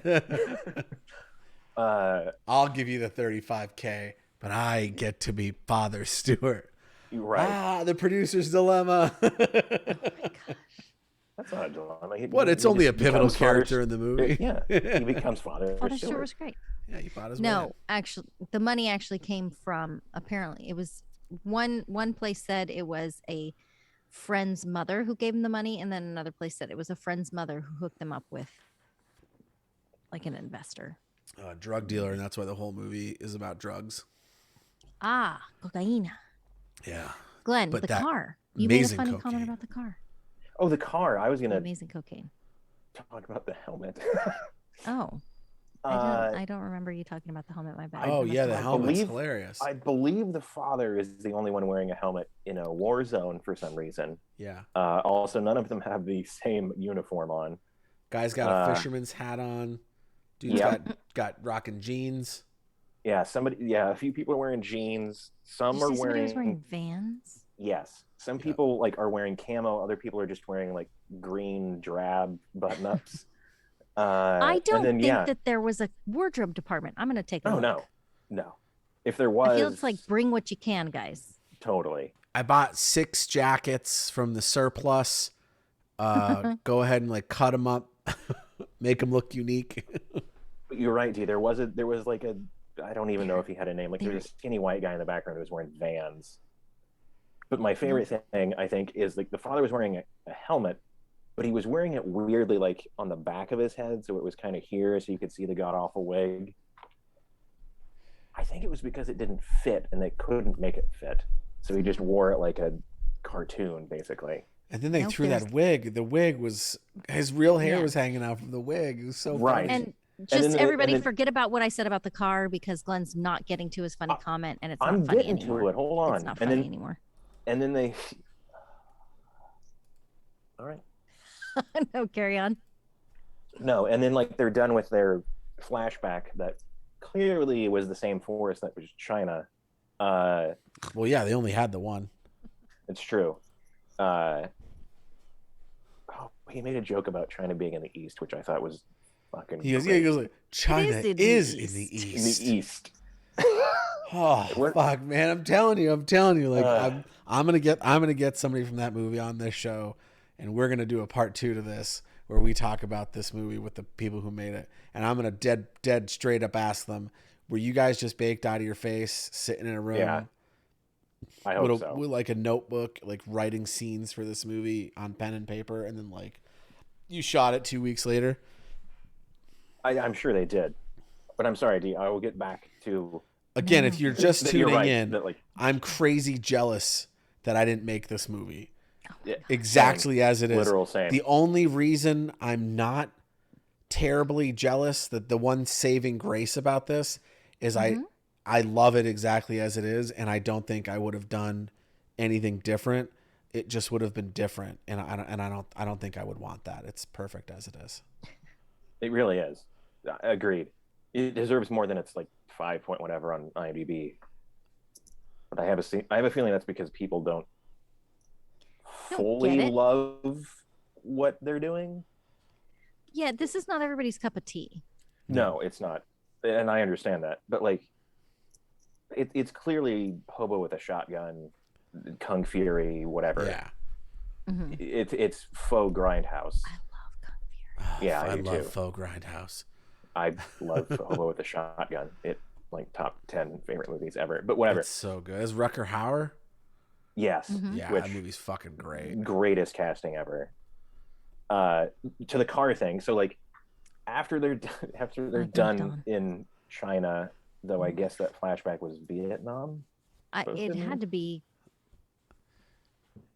I'll give you the $35K, but I get to be Father Stewart. You're right. The producer's dilemma. Oh my gosh. That's not a dilemma. It's only a pivotal character in the movie. Yeah, he becomes Father Father Stewart. Stewart was great. Yeah, he bought his No, actually, the money actually came from, apparently it was one place said it was a friend's mother who gave him the money, and then another place said it was a friend's mother who hooked them up with like an investor. A drug dealer, and that's why the whole movie is about drugs. Cocaine. Yeah. Glenn, But the that car. You made a amazing funny cocaine. comment about the car. Oh, the car. I was The gonna amazing cocaine. talk about the helmet. Oh. I don't remember you talking about the helmet. My bad. Oh, I must yeah, have the watched helmet's it. hilarious. I believe the father is the only one wearing a helmet in a war zone for some reason. Yeah. Also, none of them have the same uniform on. Guy's got a fisherman's hat on. Dude's got rocking jeans. Yeah, a few people are wearing jeans. Some Did you are say somebody wearing. was wearing Vans? Yes, some people like are wearing camo. Other people are just wearing like green drab button-ups. I don't think that there was a wardrobe department. I'm gonna take a look. No. If there was, I feel it's like bring what you can, guys. totally. I bought 6 jackets from the surplus. Go ahead and like cut them up, make them look unique. But you're right, D. There was like a. I don't even know if he had a name. Like there was a skinny white guy in the background who was wearing Vans. But my favorite thing, I think, is like the father was wearing a helmet, but he was wearing it weirdly like on the back of his head, so it was kind of here, so you could see the god awful wig. I think it was because it didn't fit, and they couldn't make it fit, so he just wore it like a cartoon, basically. And then they threw that wig. The wig was his real hair was hanging out from the wig. It was so funny. And just everybody forget about what I said about the car because Glenn's not getting to his funny comment, and it's not funny anymore. I'm getting to it. Hold on. It's not funny anymore. And then they. All right. No, carry on. No, and then like they're done with their flashback that clearly was the same forest that was China. Well, yeah, they only had the one. It's true. He made a joke about China being in the East, which I thought was fucking He goes, like, It China is in the is in East. the in East. the East. Oh What- fuck, man! I'm telling you, like I'm gonna get somebody from that movie on this show, and we're gonna do a part 2 to this where we talk about this movie with the people who made it, and I'm gonna dead straight up ask them, were you guys just baked out of your face, sitting in a room? Yeah. I hope with so. with like a notebook, like writing scenes for this movie on pen and paper, and then like you shot it 2 weeks later. I'm sure they did, but I'm sorry, D. I will get back to. Again, No. if you're just That tuning you're right, in, that, like, I'm crazy jealous that I didn't make this movie. yeah, Exactly as it is. literal same. The only reason I'm not terribly jealous, that the one saving grace about this is I love it exactly as it is, and I don't think I would have done anything different. It just would have been different, and I don't think I would want that. It's perfect as it is. It really is. Agreed. It deserves more than its like 5 point whatever on IMDb. But I have a feeling that's because people don't fully get it. love what they're doing. Yeah, this is not everybody's cup of tea. No, it's not, and I understand that. But like, it's clearly Hobo with a Shotgun, Kung Fury, whatever. Yeah. Mhm. It's faux grindhouse. I love Kung Fury. Oh, Yeah, I do love too. Faux Grindhouse. I love Hobo with a Shotgun. It like top 10 favorite movies ever. But whatever. It's so good. Is Rucker Hauer? Yes. Mhm. Yeah, Which- that movie's fucking great. Greatest casting ever. To the car thing. So like after they're Like done Dawn. in China, though I guess that flashback was Vietnam. It had to be.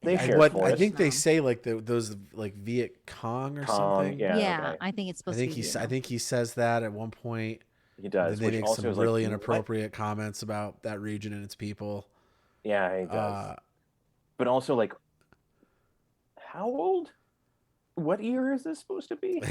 They share I forests. think they say like those like Viet Cong or Cong, something. Yeah, okay. I think it's I supposed think to be. I think he says that at one point. He does. They Which make also some is like, really what? inappropriate comments about that region and its people. Yeah, he does. But also like, how old? What year is this supposed to be?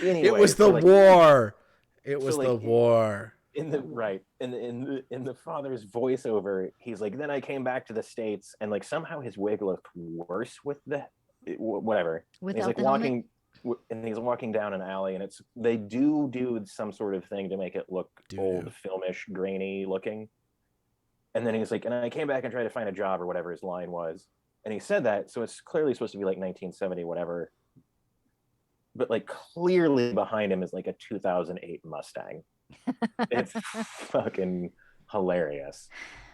Anyway, it was so, the like, war. It so, was like, the war. in the father's voiceover, he's like, then I came back to the States, and like somehow his wig looked worse with the whatever. And Without he's like the helmet? and he's walking down an alley, and they do some sort of thing to make it look old, filmish, grainy looking. And then he's like, and I came back and tried to find a job or whatever his line was. And he said that, so it's clearly supposed to be like 1970, whatever. But like clearly behind him is like a 2008 Mustang. It's fucking hilarious.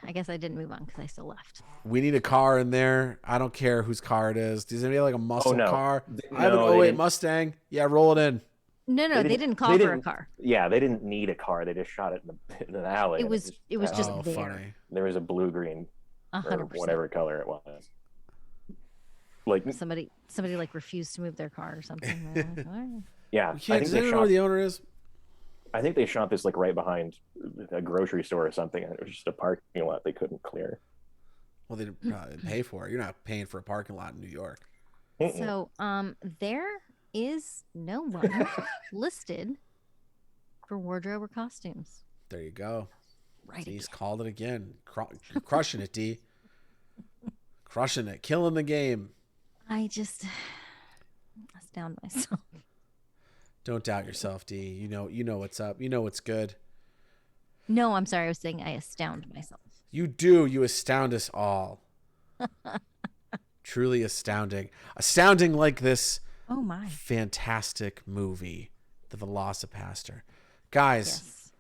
I guess I didn't move on because I still left. We need a car in there. I don't care whose car it is. Does anybody have like a muscle no. car? No, I have an they 08 didn't. Mustang. Yeah, roll it in. No, they didn't call they for a didn't- car. Yeah, they didn't need a car. They just shot it in an alley. It and was just Oh, there. funny. there was a blue green or 100%. whatever color it was. Like, Somebody like refused to move their car or something. They're like, "All right." yeah, You can't. Does anyone know where the owner is? I think they shot this like right behind a grocery store or something, and it was just a parking lot they couldn't clear. Well, they didn't probably pay for it. You're not paying for a parking lot in New York. So, there is no one listed for wardrobe or costumes. There you go. Right. He's called it again. You're crushing it, D. Crushing it. Killing the game. I just astound myself. Don't doubt yourself, D. You know what's up. You know what's good. No, I'm sorry. I was saying I astound myself. You do. You astound us all. Truly astounding. Astounding like this Oh my. fantastic movie, The VelociPastor. Guys, Yes.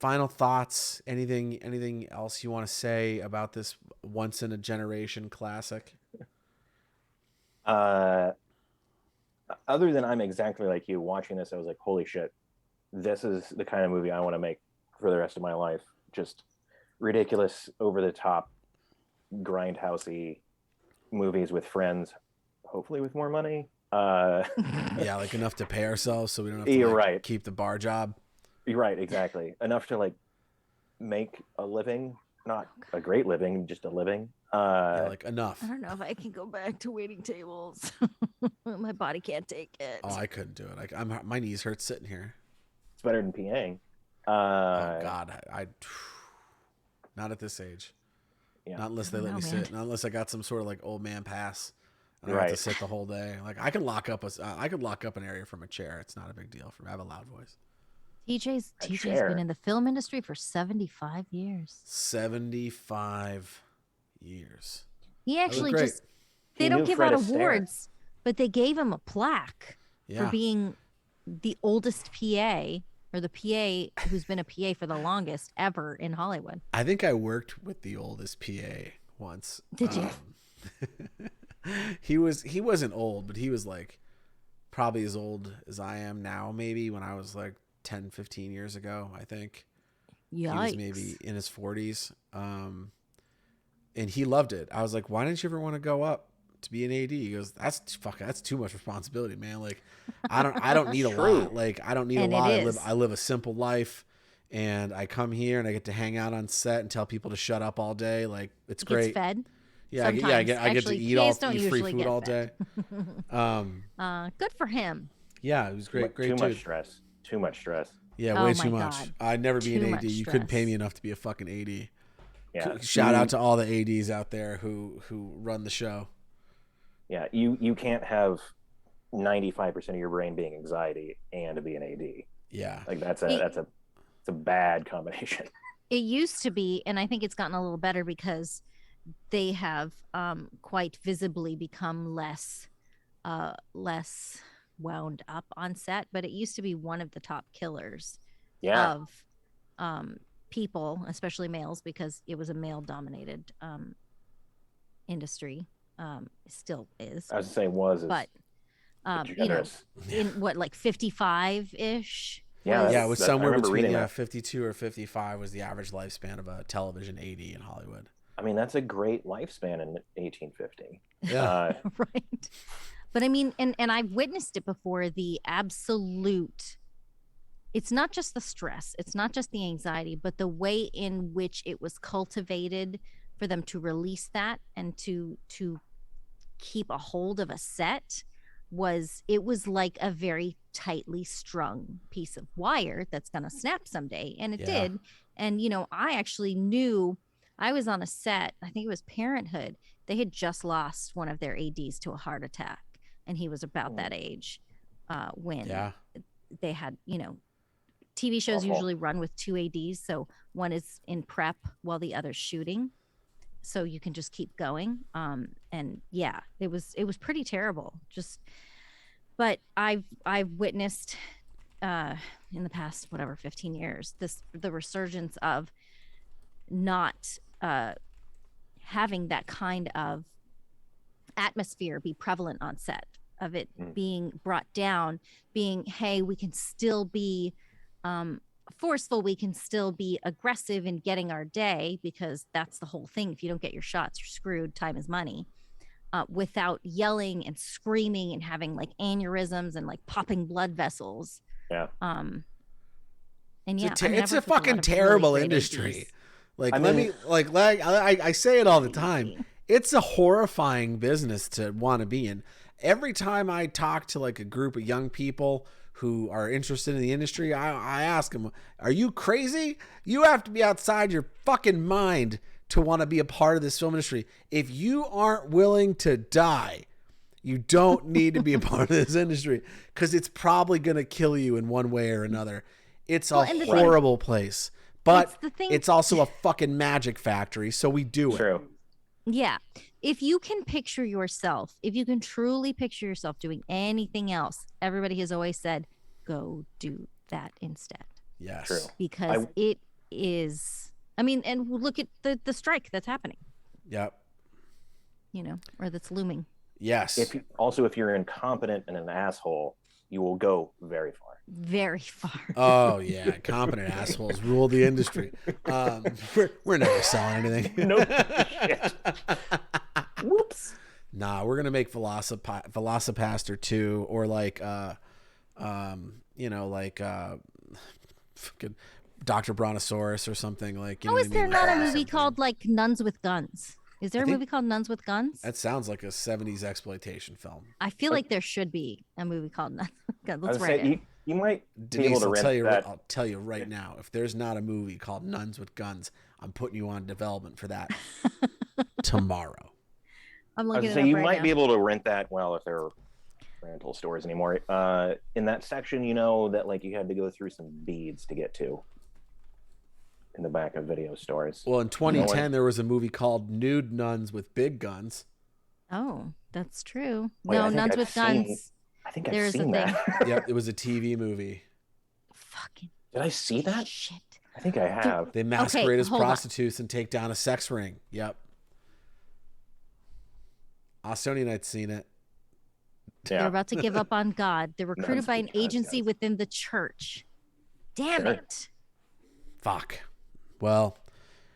final thoughts? Anything else you want to say about this once in a generation classic? Other than I'm exactly like you, watching this, I was like, holy shit, this is the kind of movie I want to make for the rest of my life. Just ridiculous, over the top, grindhousey movies with friends, hopefully with more money. Yeah, like enough to pay ourselves so we don't have to You're right. keep the bar job. You're right, exactly. Enough to like make a living, not a great living, just a living. Yeah, like enough. I don't know if I can go back to waiting tables. My body can't take it. Oh, I couldn't do it. My knees hurt sitting here. It's better than PAing. Oh God, I not at this age. Yeah. Not unless they I let don't me know, man. sit. Not unless I got some sort of like old man pass. I don't have to Right. sit the whole day. Like I could lock up an area from a chair. It's not a big deal for me. I have a loud voice. TJ's chair. been in the film industry for 75 years. 75 years. He That was actually great. just they He don't knew give Fred out Astaire. awards, but they gave him a plaque for Yeah. being the oldest PA or the PA who's been a PA for the longest ever in Hollywood. I think I worked with the oldest PA once. Did you? He wasn't old, but he was like probably as old as I am now, maybe when I was like 10, 15 years ago, I think. Yikes. He was maybe in his 40s. And he loved it. I was like, why didn't you ever want to go up to be an AD? He goes, that's too much responsibility, man. Like, I don't need a lot. Like, I don't need And a lot. it is. I live a simple life, and I come here and I get to hang out on set and tell people to shut up all day. Like, it's Gets great. fed. Yeah, I get to Actually, eat PAs don't free usually food get all fed. day. Good for him. Yeah, it was great. Great Too dude. much stress. Too much stress. Yeah, Oh way my too much. God. I'd never be Too an much AD. You couldn't pay stress. me enough to be a fucking AD. Yeah. Shout out to all the ADs out there who run the show. Yeah. You can't have 95% of your brain being anxiety and be an AD. Yeah. Like it's a bad combination. It used to be, and I think it's gotten a little better because they have quite visibly become less wound up on set. But it used to be one of the top killers Yeah. of people, especially males, because it was a male-dominated industry. Still is, I was saying was but generous. in what, like 55-ish. Yeah. Yeah, it was I somewhere remember between reading that. 52 or 55 was the average lifespan of a television AD in Hollywood. I mean, that's a great lifespan in 1850. Yeah. Right. But I mean, and I've witnessed it before, the absolute, it's not just the stress, it's not just the anxiety, but the way in which it was cultivated for them to release that and to keep a hold of a set was like a very tightly strung piece of wire that's going to snap someday. And it Yeah. did. And, I actually knew I was on a set, I think it was Parenthood. They had just lost one of their ADs to a heart attack. And he was about that age when they had, TV shows Awful. usually run with 2 ADs. So one is in prep while the other's shooting. So you can just keep going. And yeah, it was pretty terrible. But I've witnessed in the past, 15 years, the resurgence of not having that kind of atmosphere be prevalent on set, of it being brought down, being, hey, we can still be forceful, we can still be aggressive in getting our day, because that's the whole thing. If you don't get your shots, you're screwed. Time is money. Without yelling and screaming and having like aneurysms and like popping blood vessels. Yeah. And yeah, It's a fucking terrible industry. Like, I say it all the time. It's a horrifying business to want to be in. Every time I talk to like a group of young people who are interested in the industry, I ask them, are you crazy? You have to be outside your fucking mind to want to be a part of this film industry. If you aren't willing to die, you don't need to be a part of this industry, because it's probably going to kill you in one way or another. It's a horrible place, but it's also a fucking magic factory. So we do it. True. Yeah. If you can picture yourself, if you can truly picture yourself doing anything else, everybody has always said, go do that instead. Yes. True. Because it is, I mean, and look at the strike that's happening. Yep. Or that's looming. Yes. If you're incompetent and an asshole, you will go very far. Very far. Oh yeah, competent assholes rule the industry. We're never selling anything. Nope. Whoops. Nah, we're gonna make VelociPastor 2, or like fucking Dr. Brontosaurus or something like. How is there not a movie called like Nuns with Guns? Is there a movie called Nuns with Guns? That sounds like a 70s exploitation film. I feel like there should be a movie called Nuns with Guns. Let's write it. You might Denise, be able to rent that. I'll tell you right now, if there's not a movie called Nuns with Guns, I'm putting you on development for that tomorrow. I'm I was looking gonna it say up you right might now. be able to rent that. Well, if there are rental stores anymore, in that section, that like you had to go through some beads to get to in the back of video stores. Well, in No one. 2010, there was a movie called Nude Nuns with Big Guns. Oh, that's true. Wait, No, I think Nuns I've with seen. Guns. I think I've There is a seen thing. that. Yep, it was a TV movie. Fucking Did I see that? shit. I think I have. They masquerade as hold on. prostitutes and take down a sex ring. Yep. Austonianite's seen it. They're Yeah. about to give up on God. They're recruited Nuns by with an agency guns. within the church. Damn Sure. it. Fuck. Well,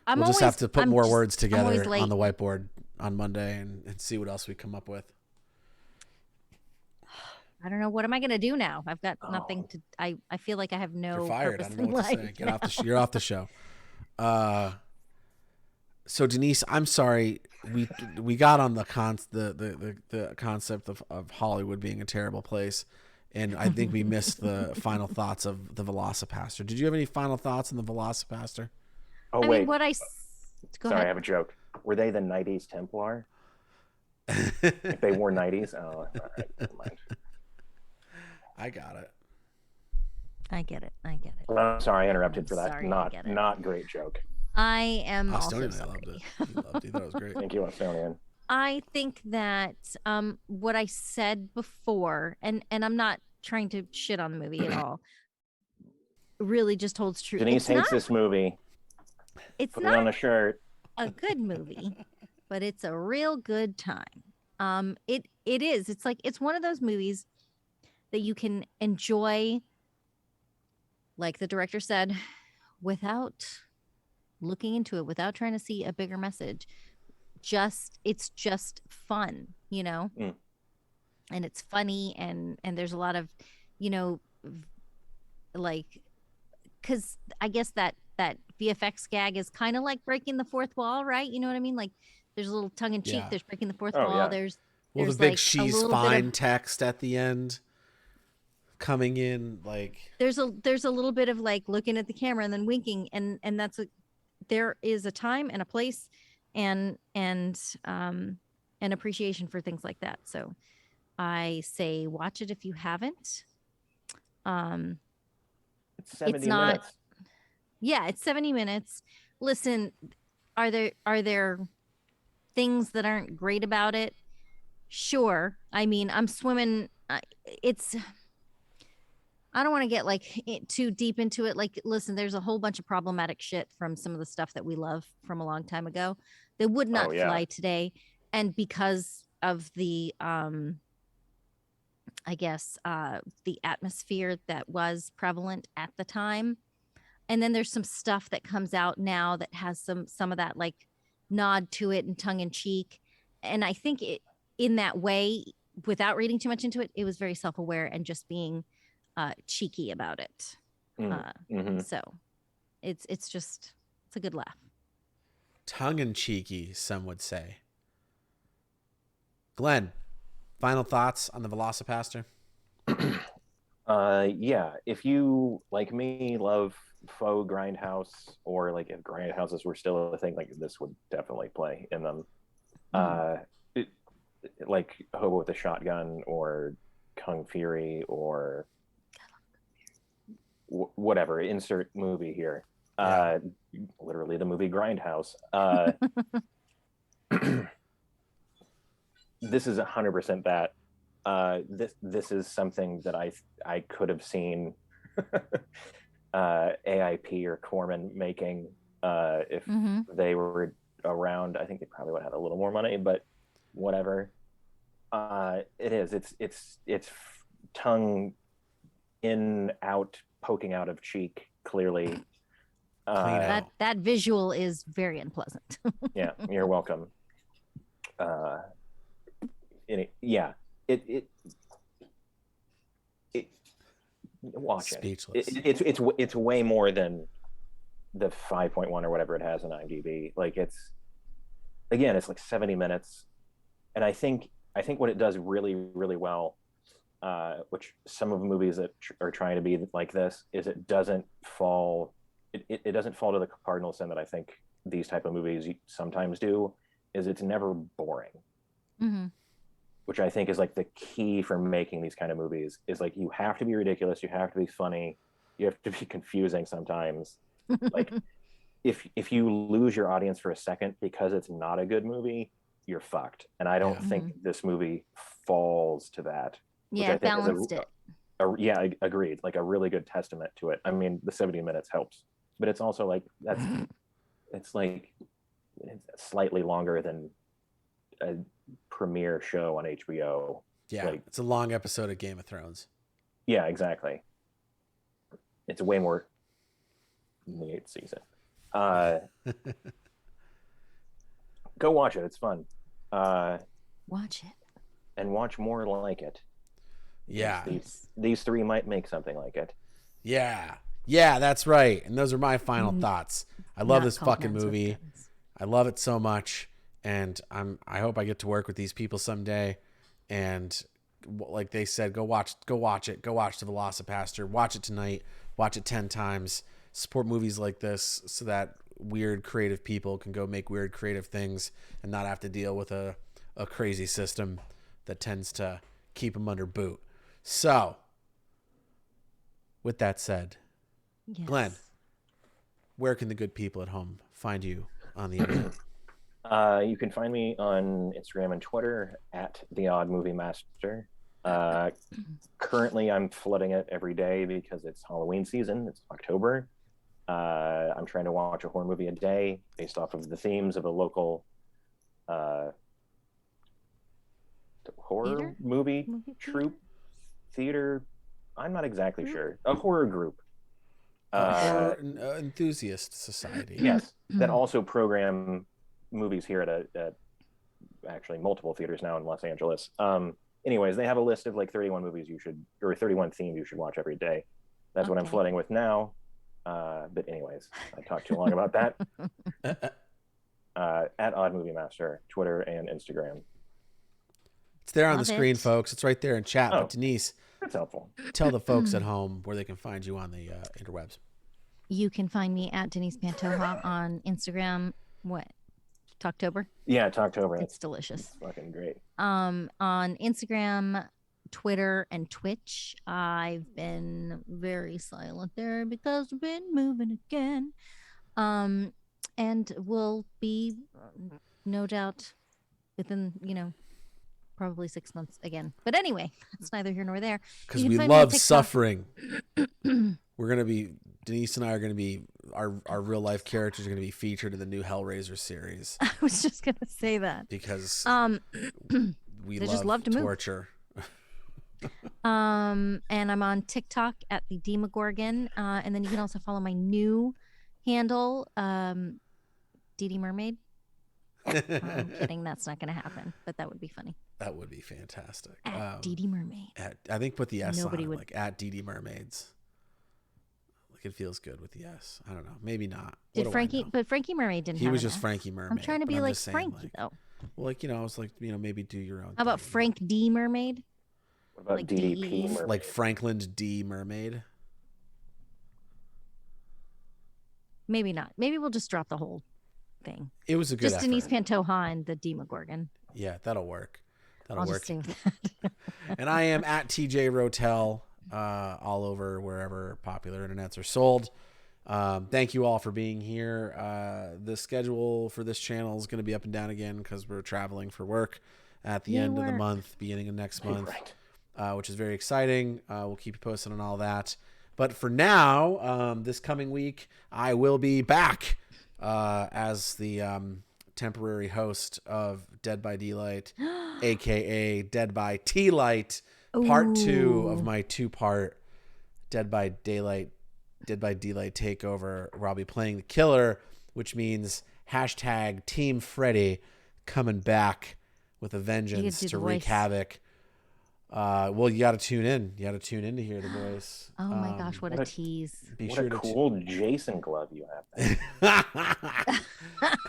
I'm we'll just always, have to put I'm more just- words I'm always together late. on the whiteboard on Monday and see what else we come up with. I don't know. What am I going to do now? I've got nothing Oh. to, I feel like I have no You're fired. I purpose don't know in what to life say. Get off the. now. You're off the show. So Denise, I'm sorry. We got on the concept of Hollywood being a terrible place, and I think we missed the final thoughts of the VelociPastor. Did you have any final thoughts on the VelociPastor? Oh I wait. mean, go Sorry, I ahead. have a joke. Were they the '90s Templar? If they wore '90s? Oh, all right. Never mind. I got it. I get it. I get it. I'm sorry, I interrupted I'm for that. sorry, I Not get it. not great joke. I am also Austonian, I sorry. loved it. He loved it. He thought it was great. Thank you, Estonian. I think that what I said before, and I'm not trying to shit on the movie at all, really just holds true. Denise It's hates not, this movie. it's Put it on not a shirt. a good movie, but it's a real good time. It is. It's like it's one of those movies that you can enjoy, like the director said, without looking into it, without trying to see a bigger message. It's just fun, Mm. and it's funny, and there's a lot of, like, because I guess that VFX gag is kind of like breaking the fourth wall, right? You know what I mean? Like, there's a little tongue in cheek. Yeah. There's breaking the fourth Oh, wall. yeah. There's Well, the there's big like a "she's little fine" bit of, text at the end coming in, like there's a little bit of like looking at the camera and then winking, and there is a time and a place, and an appreciation for things like that. So I say watch it if you haven't. It's 70 not- minutes. Yeah, it's 70 minutes. Listen, are there things that aren't great about it? Sure. I mean, I'm swimming. I don't want to get like too deep into it. Like, listen, there's a whole bunch of problematic shit from some of the stuff that we love from a long time ago that would not Oh, yeah. fly today. And because of the, I guess, the atmosphere that was prevalent at the time. And then there's some stuff that comes out now that has some of that like nod to it and tongue in cheek. And I think it, in that way, without reading too much into it, it was very self-aware and just being cheeky about it. Mhm. So it's a good laugh. tongue-in-cheeky, some would say. Glenn, final thoughts on the VelociPastor? Yeah, if you like me love faux grindhouse, or like if grindhouses were still a thing, like this would definitely play in them. Like Hobo with a Shotgun or Kung Fury or whatever, insert movie here. Yeah. Literally the movie Grindhouse. This is 100% that. This is something that I could have seen AIP or Corman making if they were around. I think they probably would have had a little more money, but whatever. It is. It's tongue in, out, poking out of cheek, clearly. out. That visual is very unpleasant. Yeah, you're welcome. Yeah, it watch it. Speechless. It's way more than the 5.1 or whatever it has on IMDb. Like it's like 70 minutes, and I think what it does really, really well, which some of the movies that are trying to be like this, is it doesn't fall to the cardinal sin that I think these type of movies sometimes do. Is it's never boring. Mm-hmm. which I think is like the key for making these kind of movies. Is like you have to be ridiculous, you have to be funny, you have to be confusing sometimes. Like if you lose your audience for a second because it's not a good movie, you're fucked. And I don't Yeah. think this movie falls to that, which Yeah, I it think is balanced it. yeah, I agreed. Like a really good testament to it. I mean, the 70 minutes helps, but it's also like it's like it's slightly longer than a premiere show on HBO. Yeah, Like, it's a long episode of Game of Thrones. yeah, exactly. It's way more than the 8th season. Go watch it. It's fun. Watch it. And watch more like it. Yeah. These three might make something like it. Yeah. Yeah, that's right. And those are my final thoughts. I love this fucking movie. I love it so much. And I hope I get to work with these people someday. And like they said, go watch it. Go watch the VelociPastor. Watch it tonight. Watch it 10 times. Support movies like this so that weird creative people can go make weird creative things and not have to deal with a crazy system that tends to keep them under boot. So, with that said, Yes. Glenn, where can the good people at home find you on the internet? You can find me on Instagram and Twitter at The Odd Movie Master. Currently, I'm flooding it every day because it's Halloween season. It's October. I'm trying to watch a horror movie a day based off of the themes of a local horror movie troupe theater. I'm not exactly sure. A horror group. Horror enthusiast society. Yes, that also program movies here at actually multiple theaters now in Los Angeles. Anyways, they have a list of like 31 movies or 31 themes you should watch every day. That's what I'm flooding with now. But anyways, I talked too long about that. At Odd Movie Master, Twitter and Instagram. It's there on the screen, folks. It's right there in chat. Oh, but Denise, that's helpful. Tell the folks at home where they can find you on the interwebs. You can find me at Denise Pantoja on Instagram. What? Talktober? Yeah, Talktober. It's delicious. It's fucking great. On Instagram, Twitter, and Twitch. I've been very silent there because I've been moving again. And will be no doubt within, probably 6 months again. But anyway, it's neither here nor there. Because we love suffering. We're going to be, Denise and I are going to be, our real life characters are going to be featured in the new Hellraiser series. I was just going to say that. Because we love to torture. And I'm on TikTok at the Demogorgon. And then you can also follow my new handle, DD Mermaid. I'm kidding. That's not going to happen, but that would be funny. That would be fantastic. At DD Mermaid. I think put the S Nobody on it, would... like at DD Mermaids. Like it feels good with the S. I don't know. Maybe not. Did Frankie? But Frankie Mermaid didn't. He have was an just S. Frankie Mermaid. I'm trying to be like saying, Frankie though. Well, like I was like maybe do your own. How about Frank D Mermaid? What about like DDP Mermaid? Like Franklin D Mermaid? Maybe not. Maybe we'll just drop the whole thing. It was a good just effort. Denise Pantoja and the Demogorgon. Yeah, that'll work. That'll I'll work. just stay with that. And I am at TJ Rotell, all over wherever popular internets are sold. Thank you all for being here. The schedule for this channel is going to be up and down again because we're traveling for work at the end of the month, beginning of next month, which is very exciting. We'll keep you posted on all that. But for now, this coming week, I will be back as the temporary host of Dead by Daylight, aka Dead by T-Light, part 2 of my 2-part Dead by Daylight takeover, where I'll be playing the killer, which means hashtag Team Freddy coming back with a vengeance to wreak havoc. Well, you got to tune in. You got to tune in to hear the voice. Oh my gosh, what a tease! What a cool Jason glove you have.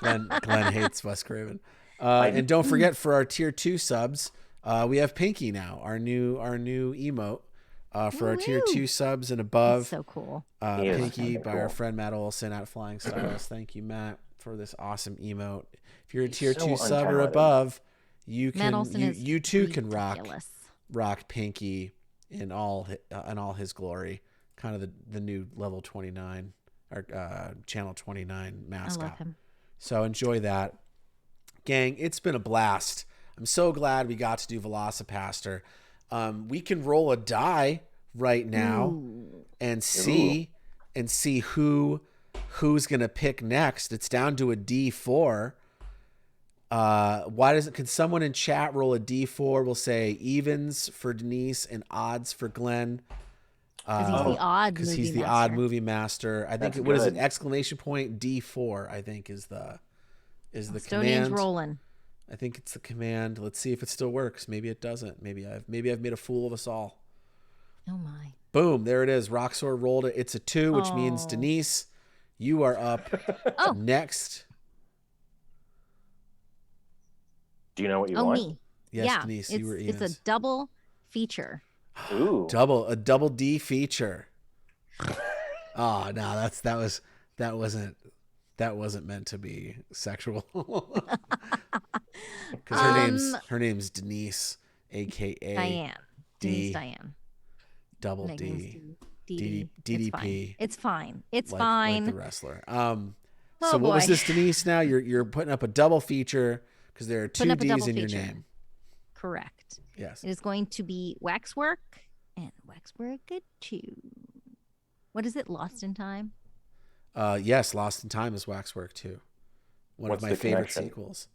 Glenn hates Wes Craven. And don't forget, for our tier 2 subs, we have Pinky now, our new emote. For our tier 2 subs and above. That's so cool. Pinky by our friend Matt Olson at Flying Stars. Thank you, Matt, for this awesome emote. If you're a tier 2 sub or above, You Matt can Olson is you too can ridiculous. rock Pinky in all his glory. Kind of the new level 29 or channel 29 I mascot. love him. So enjoy that. Gang, it's been a blast. I'm so glad we got to do VelociPastor. We can roll a die right now and see who's gonna pick next. It's down to a D4. Can someone in chat roll a D4? We'll say evens for Denise and odds for Glenn. Because he's the odd Because movie he's the master. odd movie master. I think That's what is it? good. Exclamation point D4. I think is the Estonian's command. rolling. I think it's the command. Let's see if it still works. Maybe it doesn't. Maybe I've made a fool of us all. Oh my. Boom! There it is. Roxor rolled it. It's a 2, which means Oh. Denise, you are up Oh. next. Do you know what you Oh, want? me. Yes, Yeah, Denise, it's, you were it's a evens. double feature. Ooh. A double D feature. Oh no, that wasn't meant to be sexual. Because her name's Denise, aka Diane. D Denise Diane. double Nickname's D DDP. It's fine. It's like fine. the wrestler. Oh, So what was boy. this, Denise? Now you're putting up a double feature because there are Putting two up a double D's in your feature. name. Correct. Yes. It is going to be Waxwork and Waxwork 2. What is it? Lost in Time? Yes, Lost in Time is Waxwork too. One What's of my the favorite connection? sequels.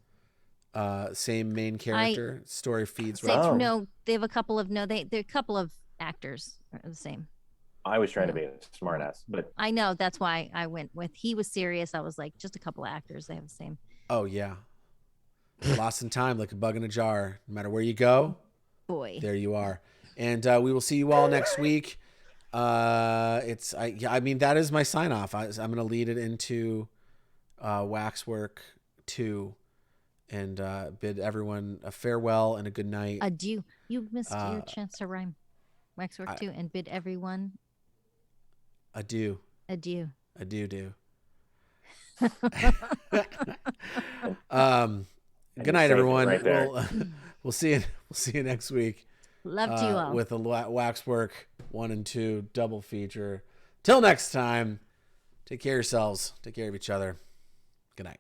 Same main character. Story feeds Same, right. Oh. No, they have a couple of they're a couple of actors are the same. I was trying to Yeah. be a smartass, but I know, that's why I went with he was serious. I was like, just a couple of actors, they have the same. Oh yeah. Lost in Time, like a bug in a jar. No matter where you go, Boy. there you are. And we will see you all next week. I mean that is my sign off. I'm going to lead it into Waxwork 2 and bid everyone a farewell and a good night. Adieu. You missed your chance to rhyme. Waxwork 2 and bid everyone Adieu. adieu. Adieu. And Good night, saved it everyone. right there. We'll see you. We'll see you next week. Love to you all. With a Waxwork 1 and 2 double feature. Till next time, take care of yourselves. Take care of each other. Good night.